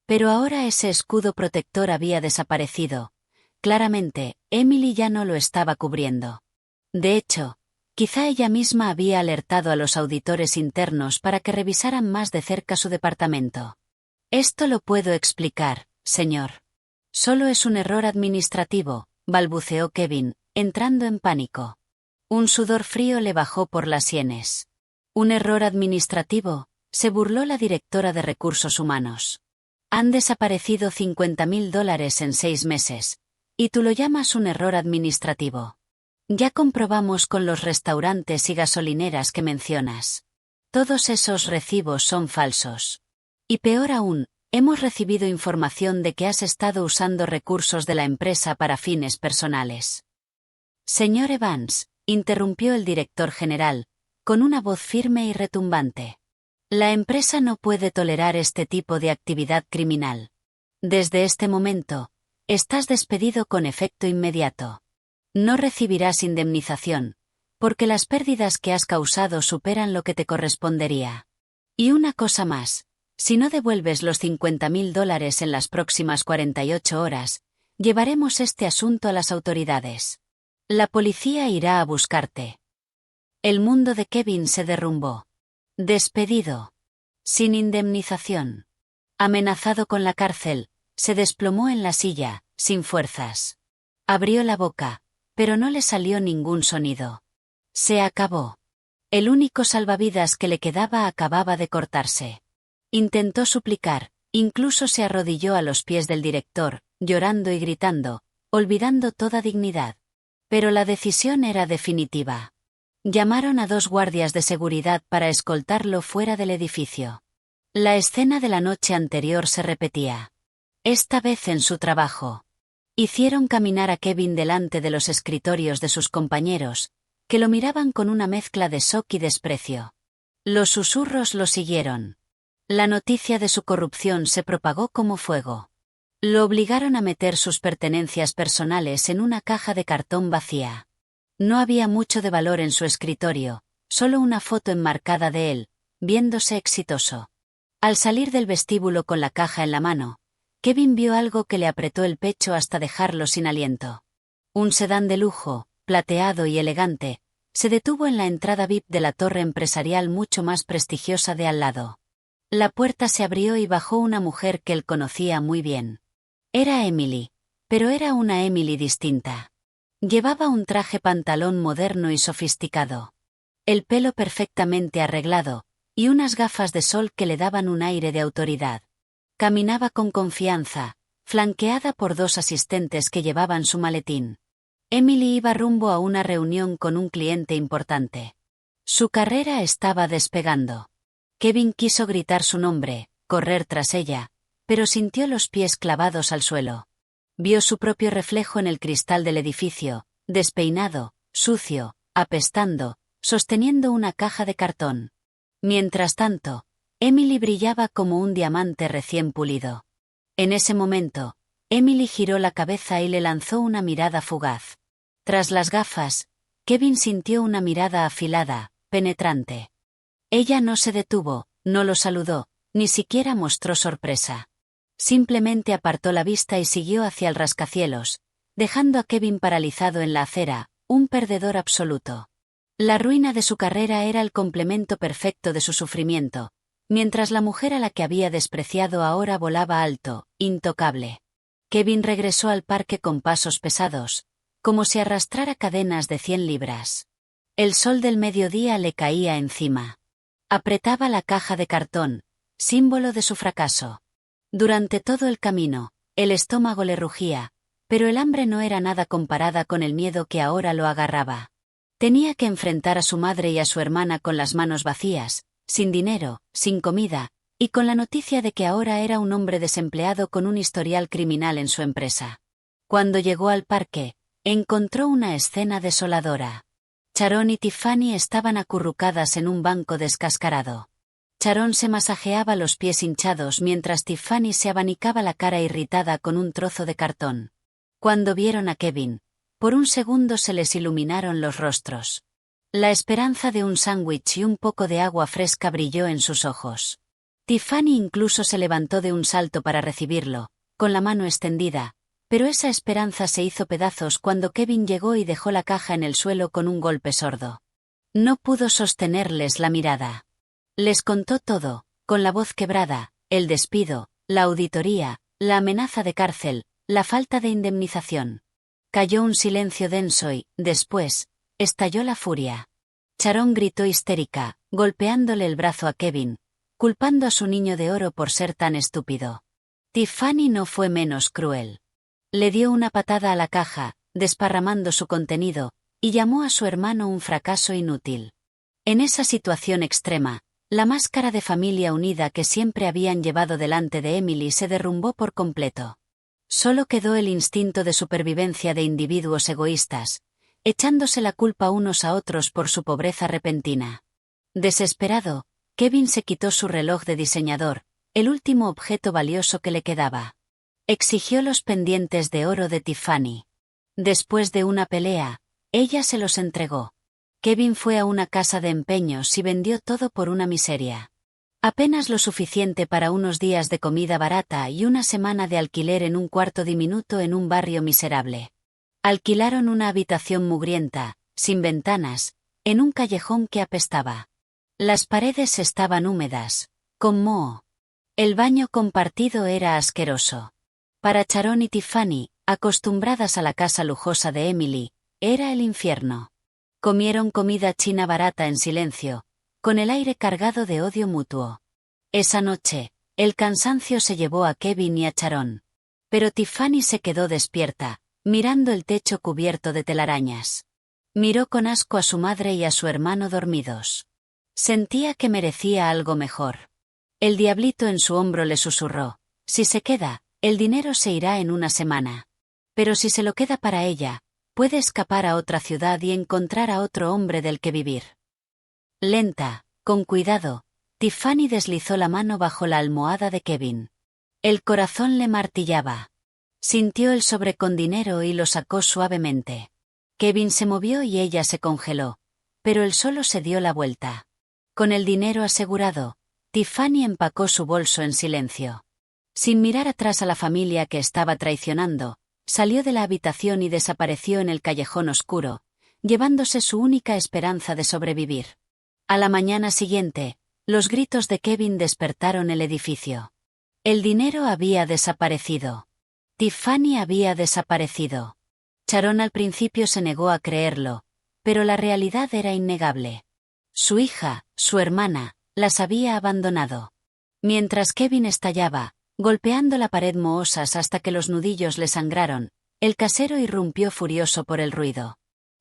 Pero ahora ese escudo protector había desaparecido. Claramente, Emily ya no lo estaba cubriendo. De hecho, quizá ella misma había alertado a los auditores internos para que revisaran más de cerca su departamento. Esto lo puedo explicar, señor. Solo es un error administrativo, balbuceó Kevin, entrando en pánico. Un sudor frío le bajó por las sienes. ¿Un error administrativo?, se burló la directora de recursos humanos. Han desaparecido $50.000 en 6 meses. ¿Y tú lo llamas un error administrativo? Ya comprobamos con los restaurantes y gasolineras que mencionas. Todos esos recibos son falsos. Y peor aún, hemos recibido información de que has estado usando recursos de la empresa para fines personales. Señor Evans, interrumpió el director general, con una voz firme y retumbante. La empresa no puede tolerar este tipo de actividad criminal. Desde este momento, estás despedido con efecto inmediato. No recibirás indemnización, porque las pérdidas que has causado superan lo que te correspondería. Y una cosa más, si no devuelves los $50.000 en las próximas 48 horas, Llevaremos este asunto a las autoridades. La policía irá a buscarte. El mundo de Kevin se derrumbó. Despedido. Sin indemnización. Amenazado con la cárcel, se desplomó en la silla, sin fuerzas. Abrió la boca, pero no le salió ningún sonido. Se acabó. El único salvavidas que le quedaba acababa de cortarse. Intentó suplicar, incluso se arrodilló a los pies del director, llorando y gritando, olvidando toda dignidad. Pero la decisión era definitiva. Llamaron a 2 guardias de seguridad para escoltarlo fuera del edificio. La escena de la noche anterior se repetía. Esta vez en su trabajo. Hicieron caminar a Kevin delante de los escritorios de sus compañeros, que lo miraban con una mezcla de shock y desprecio. Los susurros lo siguieron. La noticia de su corrupción se propagó como fuego. Lo obligaron a meter sus pertenencias personales en una caja de cartón vacía. No había mucho de valor en su escritorio, solo una foto enmarcada de él, viéndose exitoso. Al salir del vestíbulo con la caja en la mano, Kevin vio algo que le apretó el pecho hasta dejarlo sin aliento. Un sedán de lujo, plateado y elegante, se detuvo en la entrada VIP de la torre empresarial mucho más prestigiosa de al lado. La puerta se abrió y bajó una mujer que él conocía muy bien. Era Emily, pero era una Emily distinta. Llevaba un traje pantalón moderno y sofisticado. El pelo perfectamente arreglado, y unas gafas de sol que le daban un aire de autoridad. Caminaba con confianza, flanqueada por 2 asistentes que llevaban su maletín. Emily iba rumbo a una reunión con un cliente importante. Su carrera estaba despegando. Kevin quiso gritar su nombre, correr tras ella, pero sintió los pies clavados al suelo. Vio su propio reflejo en el cristal del edificio, despeinado, sucio, apestando, sosteniendo una caja de cartón. Mientras tanto, Emily brillaba como un diamante recién pulido. En ese momento, Emily giró la cabeza y le lanzó una mirada fugaz. Tras las gafas, Kevin sintió una mirada afilada, penetrante. Ella no se detuvo, no lo saludó, ni siquiera mostró sorpresa. Simplemente apartó la vista y siguió hacia el rascacielos, dejando a Kevin paralizado en la acera, un perdedor absoluto. La ruina de su carrera era el complemento perfecto de su sufrimiento, mientras la mujer a la que había despreciado ahora volaba alto, intocable. Kevin regresó al parque con pasos pesados, como si arrastrara cadenas de 100 libras. El sol del mediodía le caía encima. Apretaba la caja de cartón, símbolo de su fracaso. Durante todo el camino, el estómago le rugía, pero el hambre no era nada comparada con el miedo que ahora lo agarraba. Tenía que enfrentar a su madre y a su hermana con las manos vacías, sin dinero, sin comida, y con la noticia de que ahora era un hombre desempleado con un historial criminal en su empresa. Cuando llegó al parque, encontró una escena desoladora. Sharon y Tiffany estaban acurrucadas en un banco descascarado. Sharon se masajeaba los pies hinchados mientras Tiffany se abanicaba la cara irritada con un trozo de cartón. Cuando vieron a Kevin, por un segundo se les iluminaron los rostros. La esperanza de un sándwich y un poco de agua fresca brilló en sus ojos. Tiffany incluso se levantó de un salto para recibirlo, con la mano extendida, pero esa esperanza se hizo pedazos cuando Kevin llegó y dejó la caja en el suelo con un golpe sordo. No pudo sostenerles la mirada. Les contó todo, con la voz quebrada, el despido, la auditoría, la amenaza de cárcel, la falta de indemnización. Cayó un silencio denso y, después, estalló la furia. Sharon gritó histérica, golpeándole el brazo a Kevin, culpando a su niño de oro por ser tan estúpido. Tiffany no fue menos cruel. Le dio una patada a la caja, desparramando su contenido, y llamó a su hermano un fracaso inútil. En esa situación extrema, la máscara de familia unida que siempre habían llevado delante de Emily se derrumbó por completo. Solo quedó el instinto de supervivencia de individuos egoístas, echándose la culpa unos a otros por su pobreza repentina. Desesperado, Kevin se quitó su reloj de diseñador, el último objeto valioso que le quedaba. Exigió los pendientes de oro de Tiffany. Después de una pelea, ella se los entregó. Kevin fue a una casa de empeños y vendió todo por una miseria. Apenas lo suficiente para unos días de comida barata y una semana de alquiler en un cuarto diminuto en un barrio miserable. Alquilaron una habitación mugrienta, sin ventanas, en un callejón que apestaba. Las paredes estaban húmedas, con moho. El baño compartido era asqueroso. Para Sharon y Tiffany, acostumbradas a la casa lujosa de Emily, era el infierno. Comieron comida china barata en silencio, con el aire cargado de odio mutuo. Esa noche, el cansancio se llevó a Kevin y a Sharon. Pero Tiffany se quedó despierta, mirando el techo cubierto de telarañas. Miró con asco a su madre y a su hermano dormidos. Sentía que merecía algo mejor. El diablito en su hombro le susurró: si se queda, el dinero se irá en una semana. Pero si se lo queda para ella, puede escapar a otra ciudad y encontrar a otro hombre del que vivir. Lenta, con cuidado, Tiffany deslizó la mano bajo la almohada de Kevin. El corazón le martillaba. Sintió el sobre con dinero y lo sacó suavemente. Kevin se movió y ella se congeló, pero él solo se dio la vuelta. Con el dinero asegurado, Tiffany empacó su bolso en silencio. Sin mirar atrás a la familia que estaba traicionando, salió de la habitación y desapareció en el callejón oscuro, llevándose su única esperanza de sobrevivir. A la mañana siguiente, los gritos de Kevin despertaron el edificio. El dinero había desaparecido. Tiffany había desaparecido. Sharon al principio se negó a creerlo, pero la realidad era innegable. Su hija, su hermana, las había abandonado. Mientras Kevin estallaba, golpeando la pared mohosas hasta que los nudillos le sangraron, el casero irrumpió furioso por el ruido.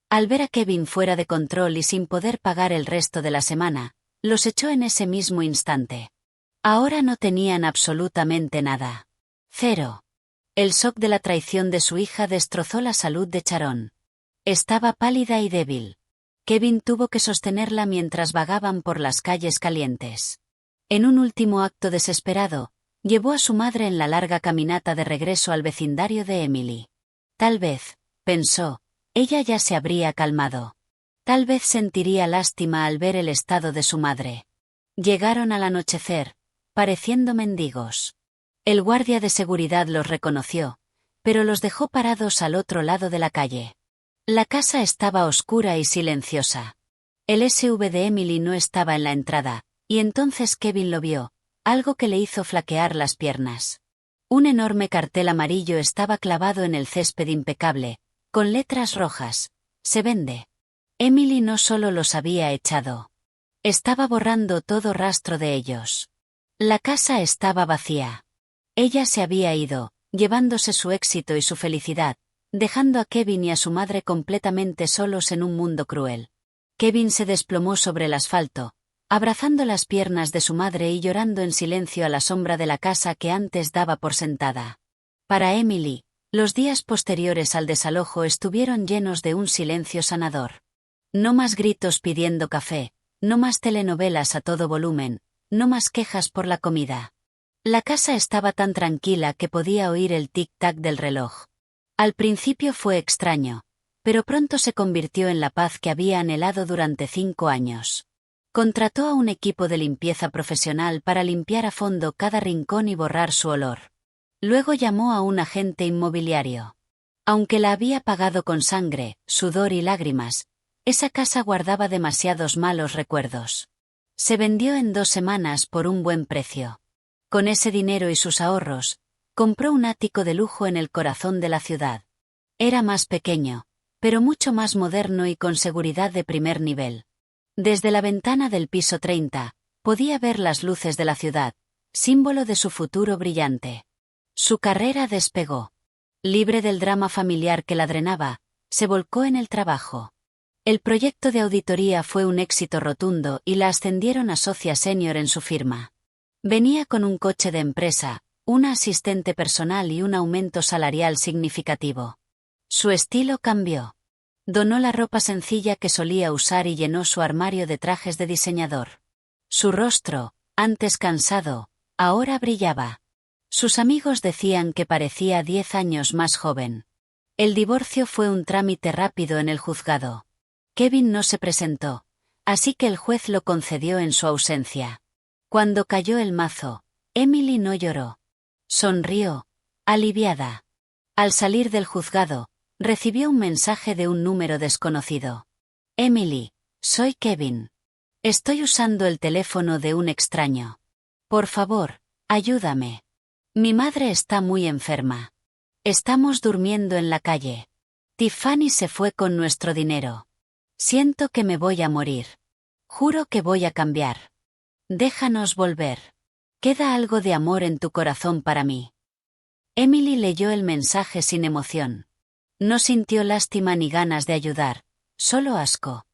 Al ver a Kevin fuera de control y sin poder pagar el resto de la semana, los echó en ese mismo instante. Ahora no tenían absolutamente nada. Cero. El shock de la traición de su hija destrozó la salud de Sharon. Estaba pálida y débil. Kevin tuvo que sostenerla mientras vagaban por las calles calientes. En un último acto desesperado, llevó a su madre en la larga caminata de regreso al vecindario de Emily. Tal vez, pensó, ella ya se habría calmado. Tal vez sentiría lástima al ver el estado de su madre. Llegaron al anochecer, pareciendo mendigos. El guardia de seguridad los reconoció, pero los dejó parados al otro lado de la calle. La casa estaba oscura y silenciosa. El SUV de Emily no estaba en la entrada, y entonces Kevin lo vio, algo que le hizo flaquear las piernas. Un enorme cartel amarillo estaba clavado en el césped impecable, con letras rojas: se vende. Emily no solo los había echado. Estaba borrando todo rastro de ellos. La casa estaba vacía. Ella se había ido, llevándose su éxito y su felicidad, dejando a Kevin y a su madre completamente solos en un mundo cruel. Kevin se desplomó sobre el asfalto, abrazando las piernas de su madre y llorando en silencio a la sombra de la casa que antes daba por sentada. Para Emily, los días posteriores al desalojo estuvieron llenos de un silencio sanador. No más gritos pidiendo café, no más telenovelas a todo volumen, no más quejas por la comida. La casa estaba tan tranquila que podía oír el tic-tac del reloj. Al principio fue extraño, pero pronto se convirtió en la paz que había anhelado durante 5 años. Contrató a un equipo de limpieza profesional para limpiar a fondo cada rincón y borrar su olor. Luego llamó a un agente inmobiliario. Aunque la había pagado con sangre, sudor y lágrimas, esa casa guardaba demasiados malos recuerdos. Se vendió en 2 semanas por un buen precio. Con ese dinero y sus ahorros, compró un ático de lujo en el corazón de la ciudad. Era más pequeño, pero mucho más moderno y con seguridad de primer nivel. Desde la ventana del piso 30, podía ver las luces de la ciudad, símbolo de su futuro brillante. Su carrera despegó. Libre del drama familiar que la drenaba, se volcó en el trabajo. El proyecto de auditoría fue un éxito rotundo y la ascendieron a socia senior en su firma. Venía con un coche de empresa, una asistente personal y un aumento salarial significativo. Su estilo cambió. Donó la ropa sencilla que solía usar y llenó su armario de trajes de diseñador. Su rostro, antes cansado, ahora brillaba. Sus amigos decían que parecía 10 años más joven. El divorcio fue un trámite rápido en el juzgado. Kevin no se presentó, así que el juez lo concedió en su ausencia. Cuando cayó el mazo, Emily no lloró. Sonrió, aliviada. Al salir del juzgado, recibió un mensaje de un número desconocido. Emily, soy Kevin. Estoy usando el teléfono de un extraño. Por favor, ayúdame. Mi madre está muy enferma. Estamos durmiendo en la calle. Tiffany se fue con nuestro dinero. Siento que me voy a morir. Juro que voy a cambiar. Déjanos volver. Queda algo de amor en tu corazón para mí. Emily leyó el mensaje sin emoción. No sintió lástima ni ganas de ayudar, solo asco.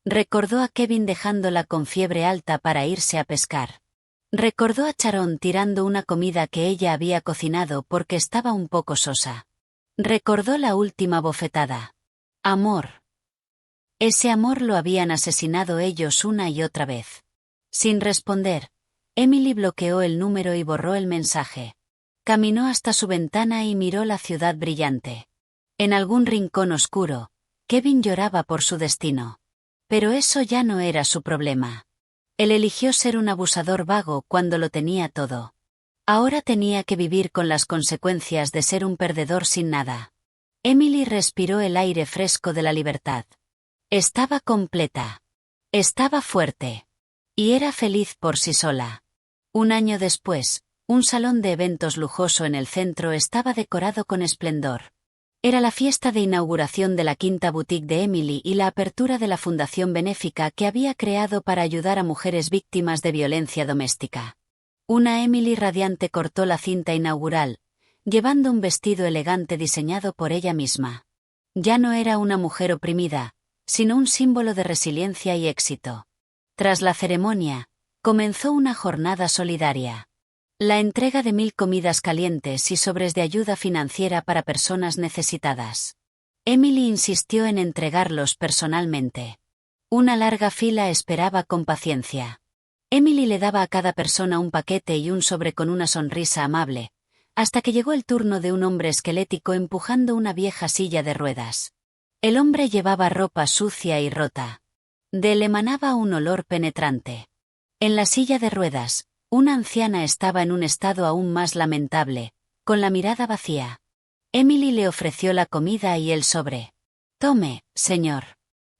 Recordó a Kevin dejándola con fiebre alta para irse a pescar. Recordó a Sharon tirando una comida que ella había cocinado porque estaba un poco sosa. Recordó la última bofetada. Amor. Ese amor lo habían asesinado ellos una y otra vez. Sin responder, Emily bloqueó el número y borró el mensaje. Caminó hasta su ventana y miró la ciudad brillante. En algún rincón oscuro, Kevin lloraba por su destino. Pero eso ya no era su problema. Él eligió ser un abusador vago cuando lo tenía todo. Ahora tenía que vivir con las consecuencias de ser un perdedor sin nada. Emily respiró el aire fresco de la libertad. Estaba completa. Estaba fuerte. Y era feliz por sí sola. Un año después, un salón de eventos lujoso en el centro estaba decorado con esplendor. Era la fiesta de inauguración de la quinta boutique de Emily y la apertura de la fundación benéfica que había creado para ayudar a mujeres víctimas de violencia doméstica. Una Emily radiante cortó la cinta inaugural, llevando un vestido elegante diseñado por ella misma. Ya no era una mujer oprimida, sino un símbolo de resiliencia y éxito. Tras la ceremonia, comenzó una jornada solidaria. La entrega de 1000 comidas calientes y sobres de ayuda financiera para personas necesitadas. Emily insistió en entregarlos personalmente. Una larga fila esperaba con paciencia. Emily le daba a cada persona un paquete y un sobre con una sonrisa amable, hasta que llegó el turno de un hombre esquelético empujando una vieja silla de ruedas. El hombre llevaba ropa sucia y rota. De él emanaba un olor penetrante. En la silla de ruedas, una anciana estaba en un estado aún más lamentable, con la mirada vacía. Emily le ofreció la comida y el sobre. Tome, señor.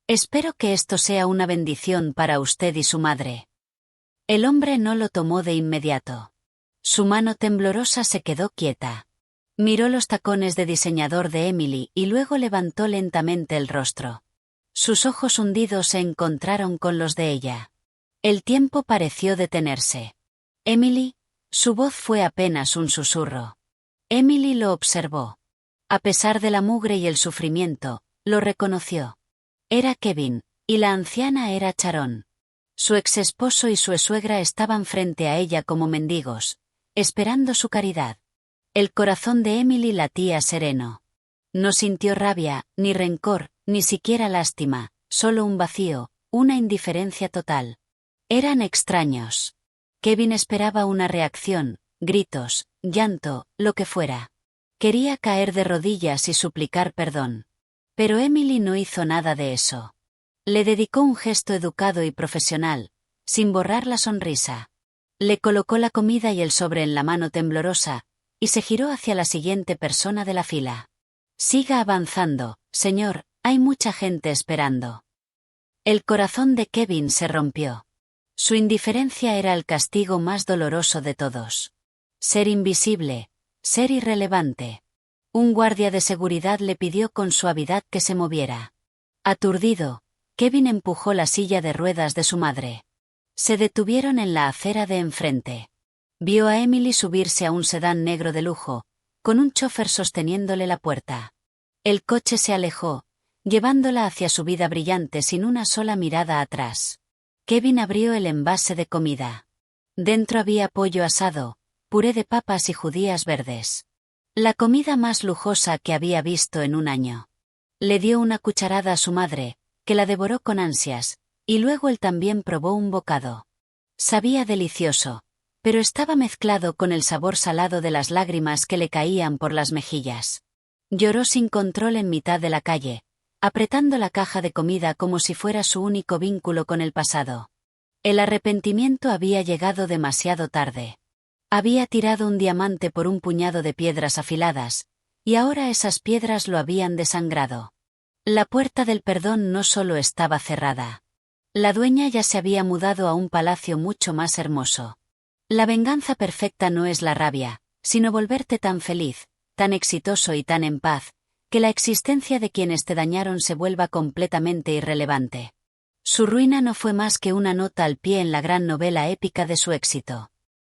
Espero que esto sea una bendición para usted y su madre. El hombre no lo tomó de inmediato. Su mano temblorosa se quedó quieta. Miró los tacones de diseñador de Emily y luego levantó lentamente el rostro. Sus ojos hundidos se encontraron con los de ella. El tiempo pareció detenerse. Emily, su voz fue apenas un susurro. Emily lo observó. A pesar de la mugre y el sufrimiento, lo reconoció. Era Kevin, y la anciana era Sharon. Su exesposo y su suegra estaban frente a ella como mendigos, esperando su caridad. El corazón de Emily latía sereno. No sintió rabia, ni rencor, ni siquiera lástima, solo un vacío, una indiferencia total. Eran extraños. Kevin esperaba una reacción, gritos, llanto, lo que fuera. Quería caer de rodillas y suplicar perdón. Pero Emily no hizo nada de eso. Le dedicó un gesto educado y profesional, sin borrar la sonrisa. Le colocó la comida y el sobre en la mano temblorosa, y se giró hacia la siguiente persona de la fila. Siga avanzando, señor, hay mucha gente esperando. El corazón de Kevin se rompió. Su indiferencia era el castigo más doloroso de todos. Ser invisible, ser irrelevante. Un guardia de seguridad le pidió con suavidad que se moviera. Aturdido, Kevin empujó la silla de ruedas de su madre. Se detuvieron en la acera de enfrente. Vio a Emily subirse a un sedán negro de lujo, con un chofer sosteniéndole la puerta. El coche se alejó, llevándola hacia su vida brillante sin una sola mirada atrás. Kevin abrió el envase de comida. Dentro había pollo asado, puré de papas y judías verdes. La comida más lujosa que había visto en un año. Le dio una cucharada a su madre, que la devoró con ansias, y luego él también probó un bocado. Sabía delicioso, pero estaba mezclado con el sabor salado de las lágrimas que le caían por las mejillas. Lloró sin control en mitad de la calle, apretando la caja de comida como si fuera su único vínculo con el pasado. El arrepentimiento había llegado demasiado tarde. Había tirado un diamante por un puñado de piedras afiladas, y ahora esas piedras lo habían desangrado. La puerta del perdón no solo estaba cerrada. La dueña ya se había mudado a un palacio mucho más hermoso. La venganza perfecta no es la rabia, sino volverte tan feliz, tan exitoso y tan en paz, que la existencia de quienes te dañaron se vuelva completamente irrelevante. Su ruina no fue más que una nota al pie en la gran novela épica de su éxito.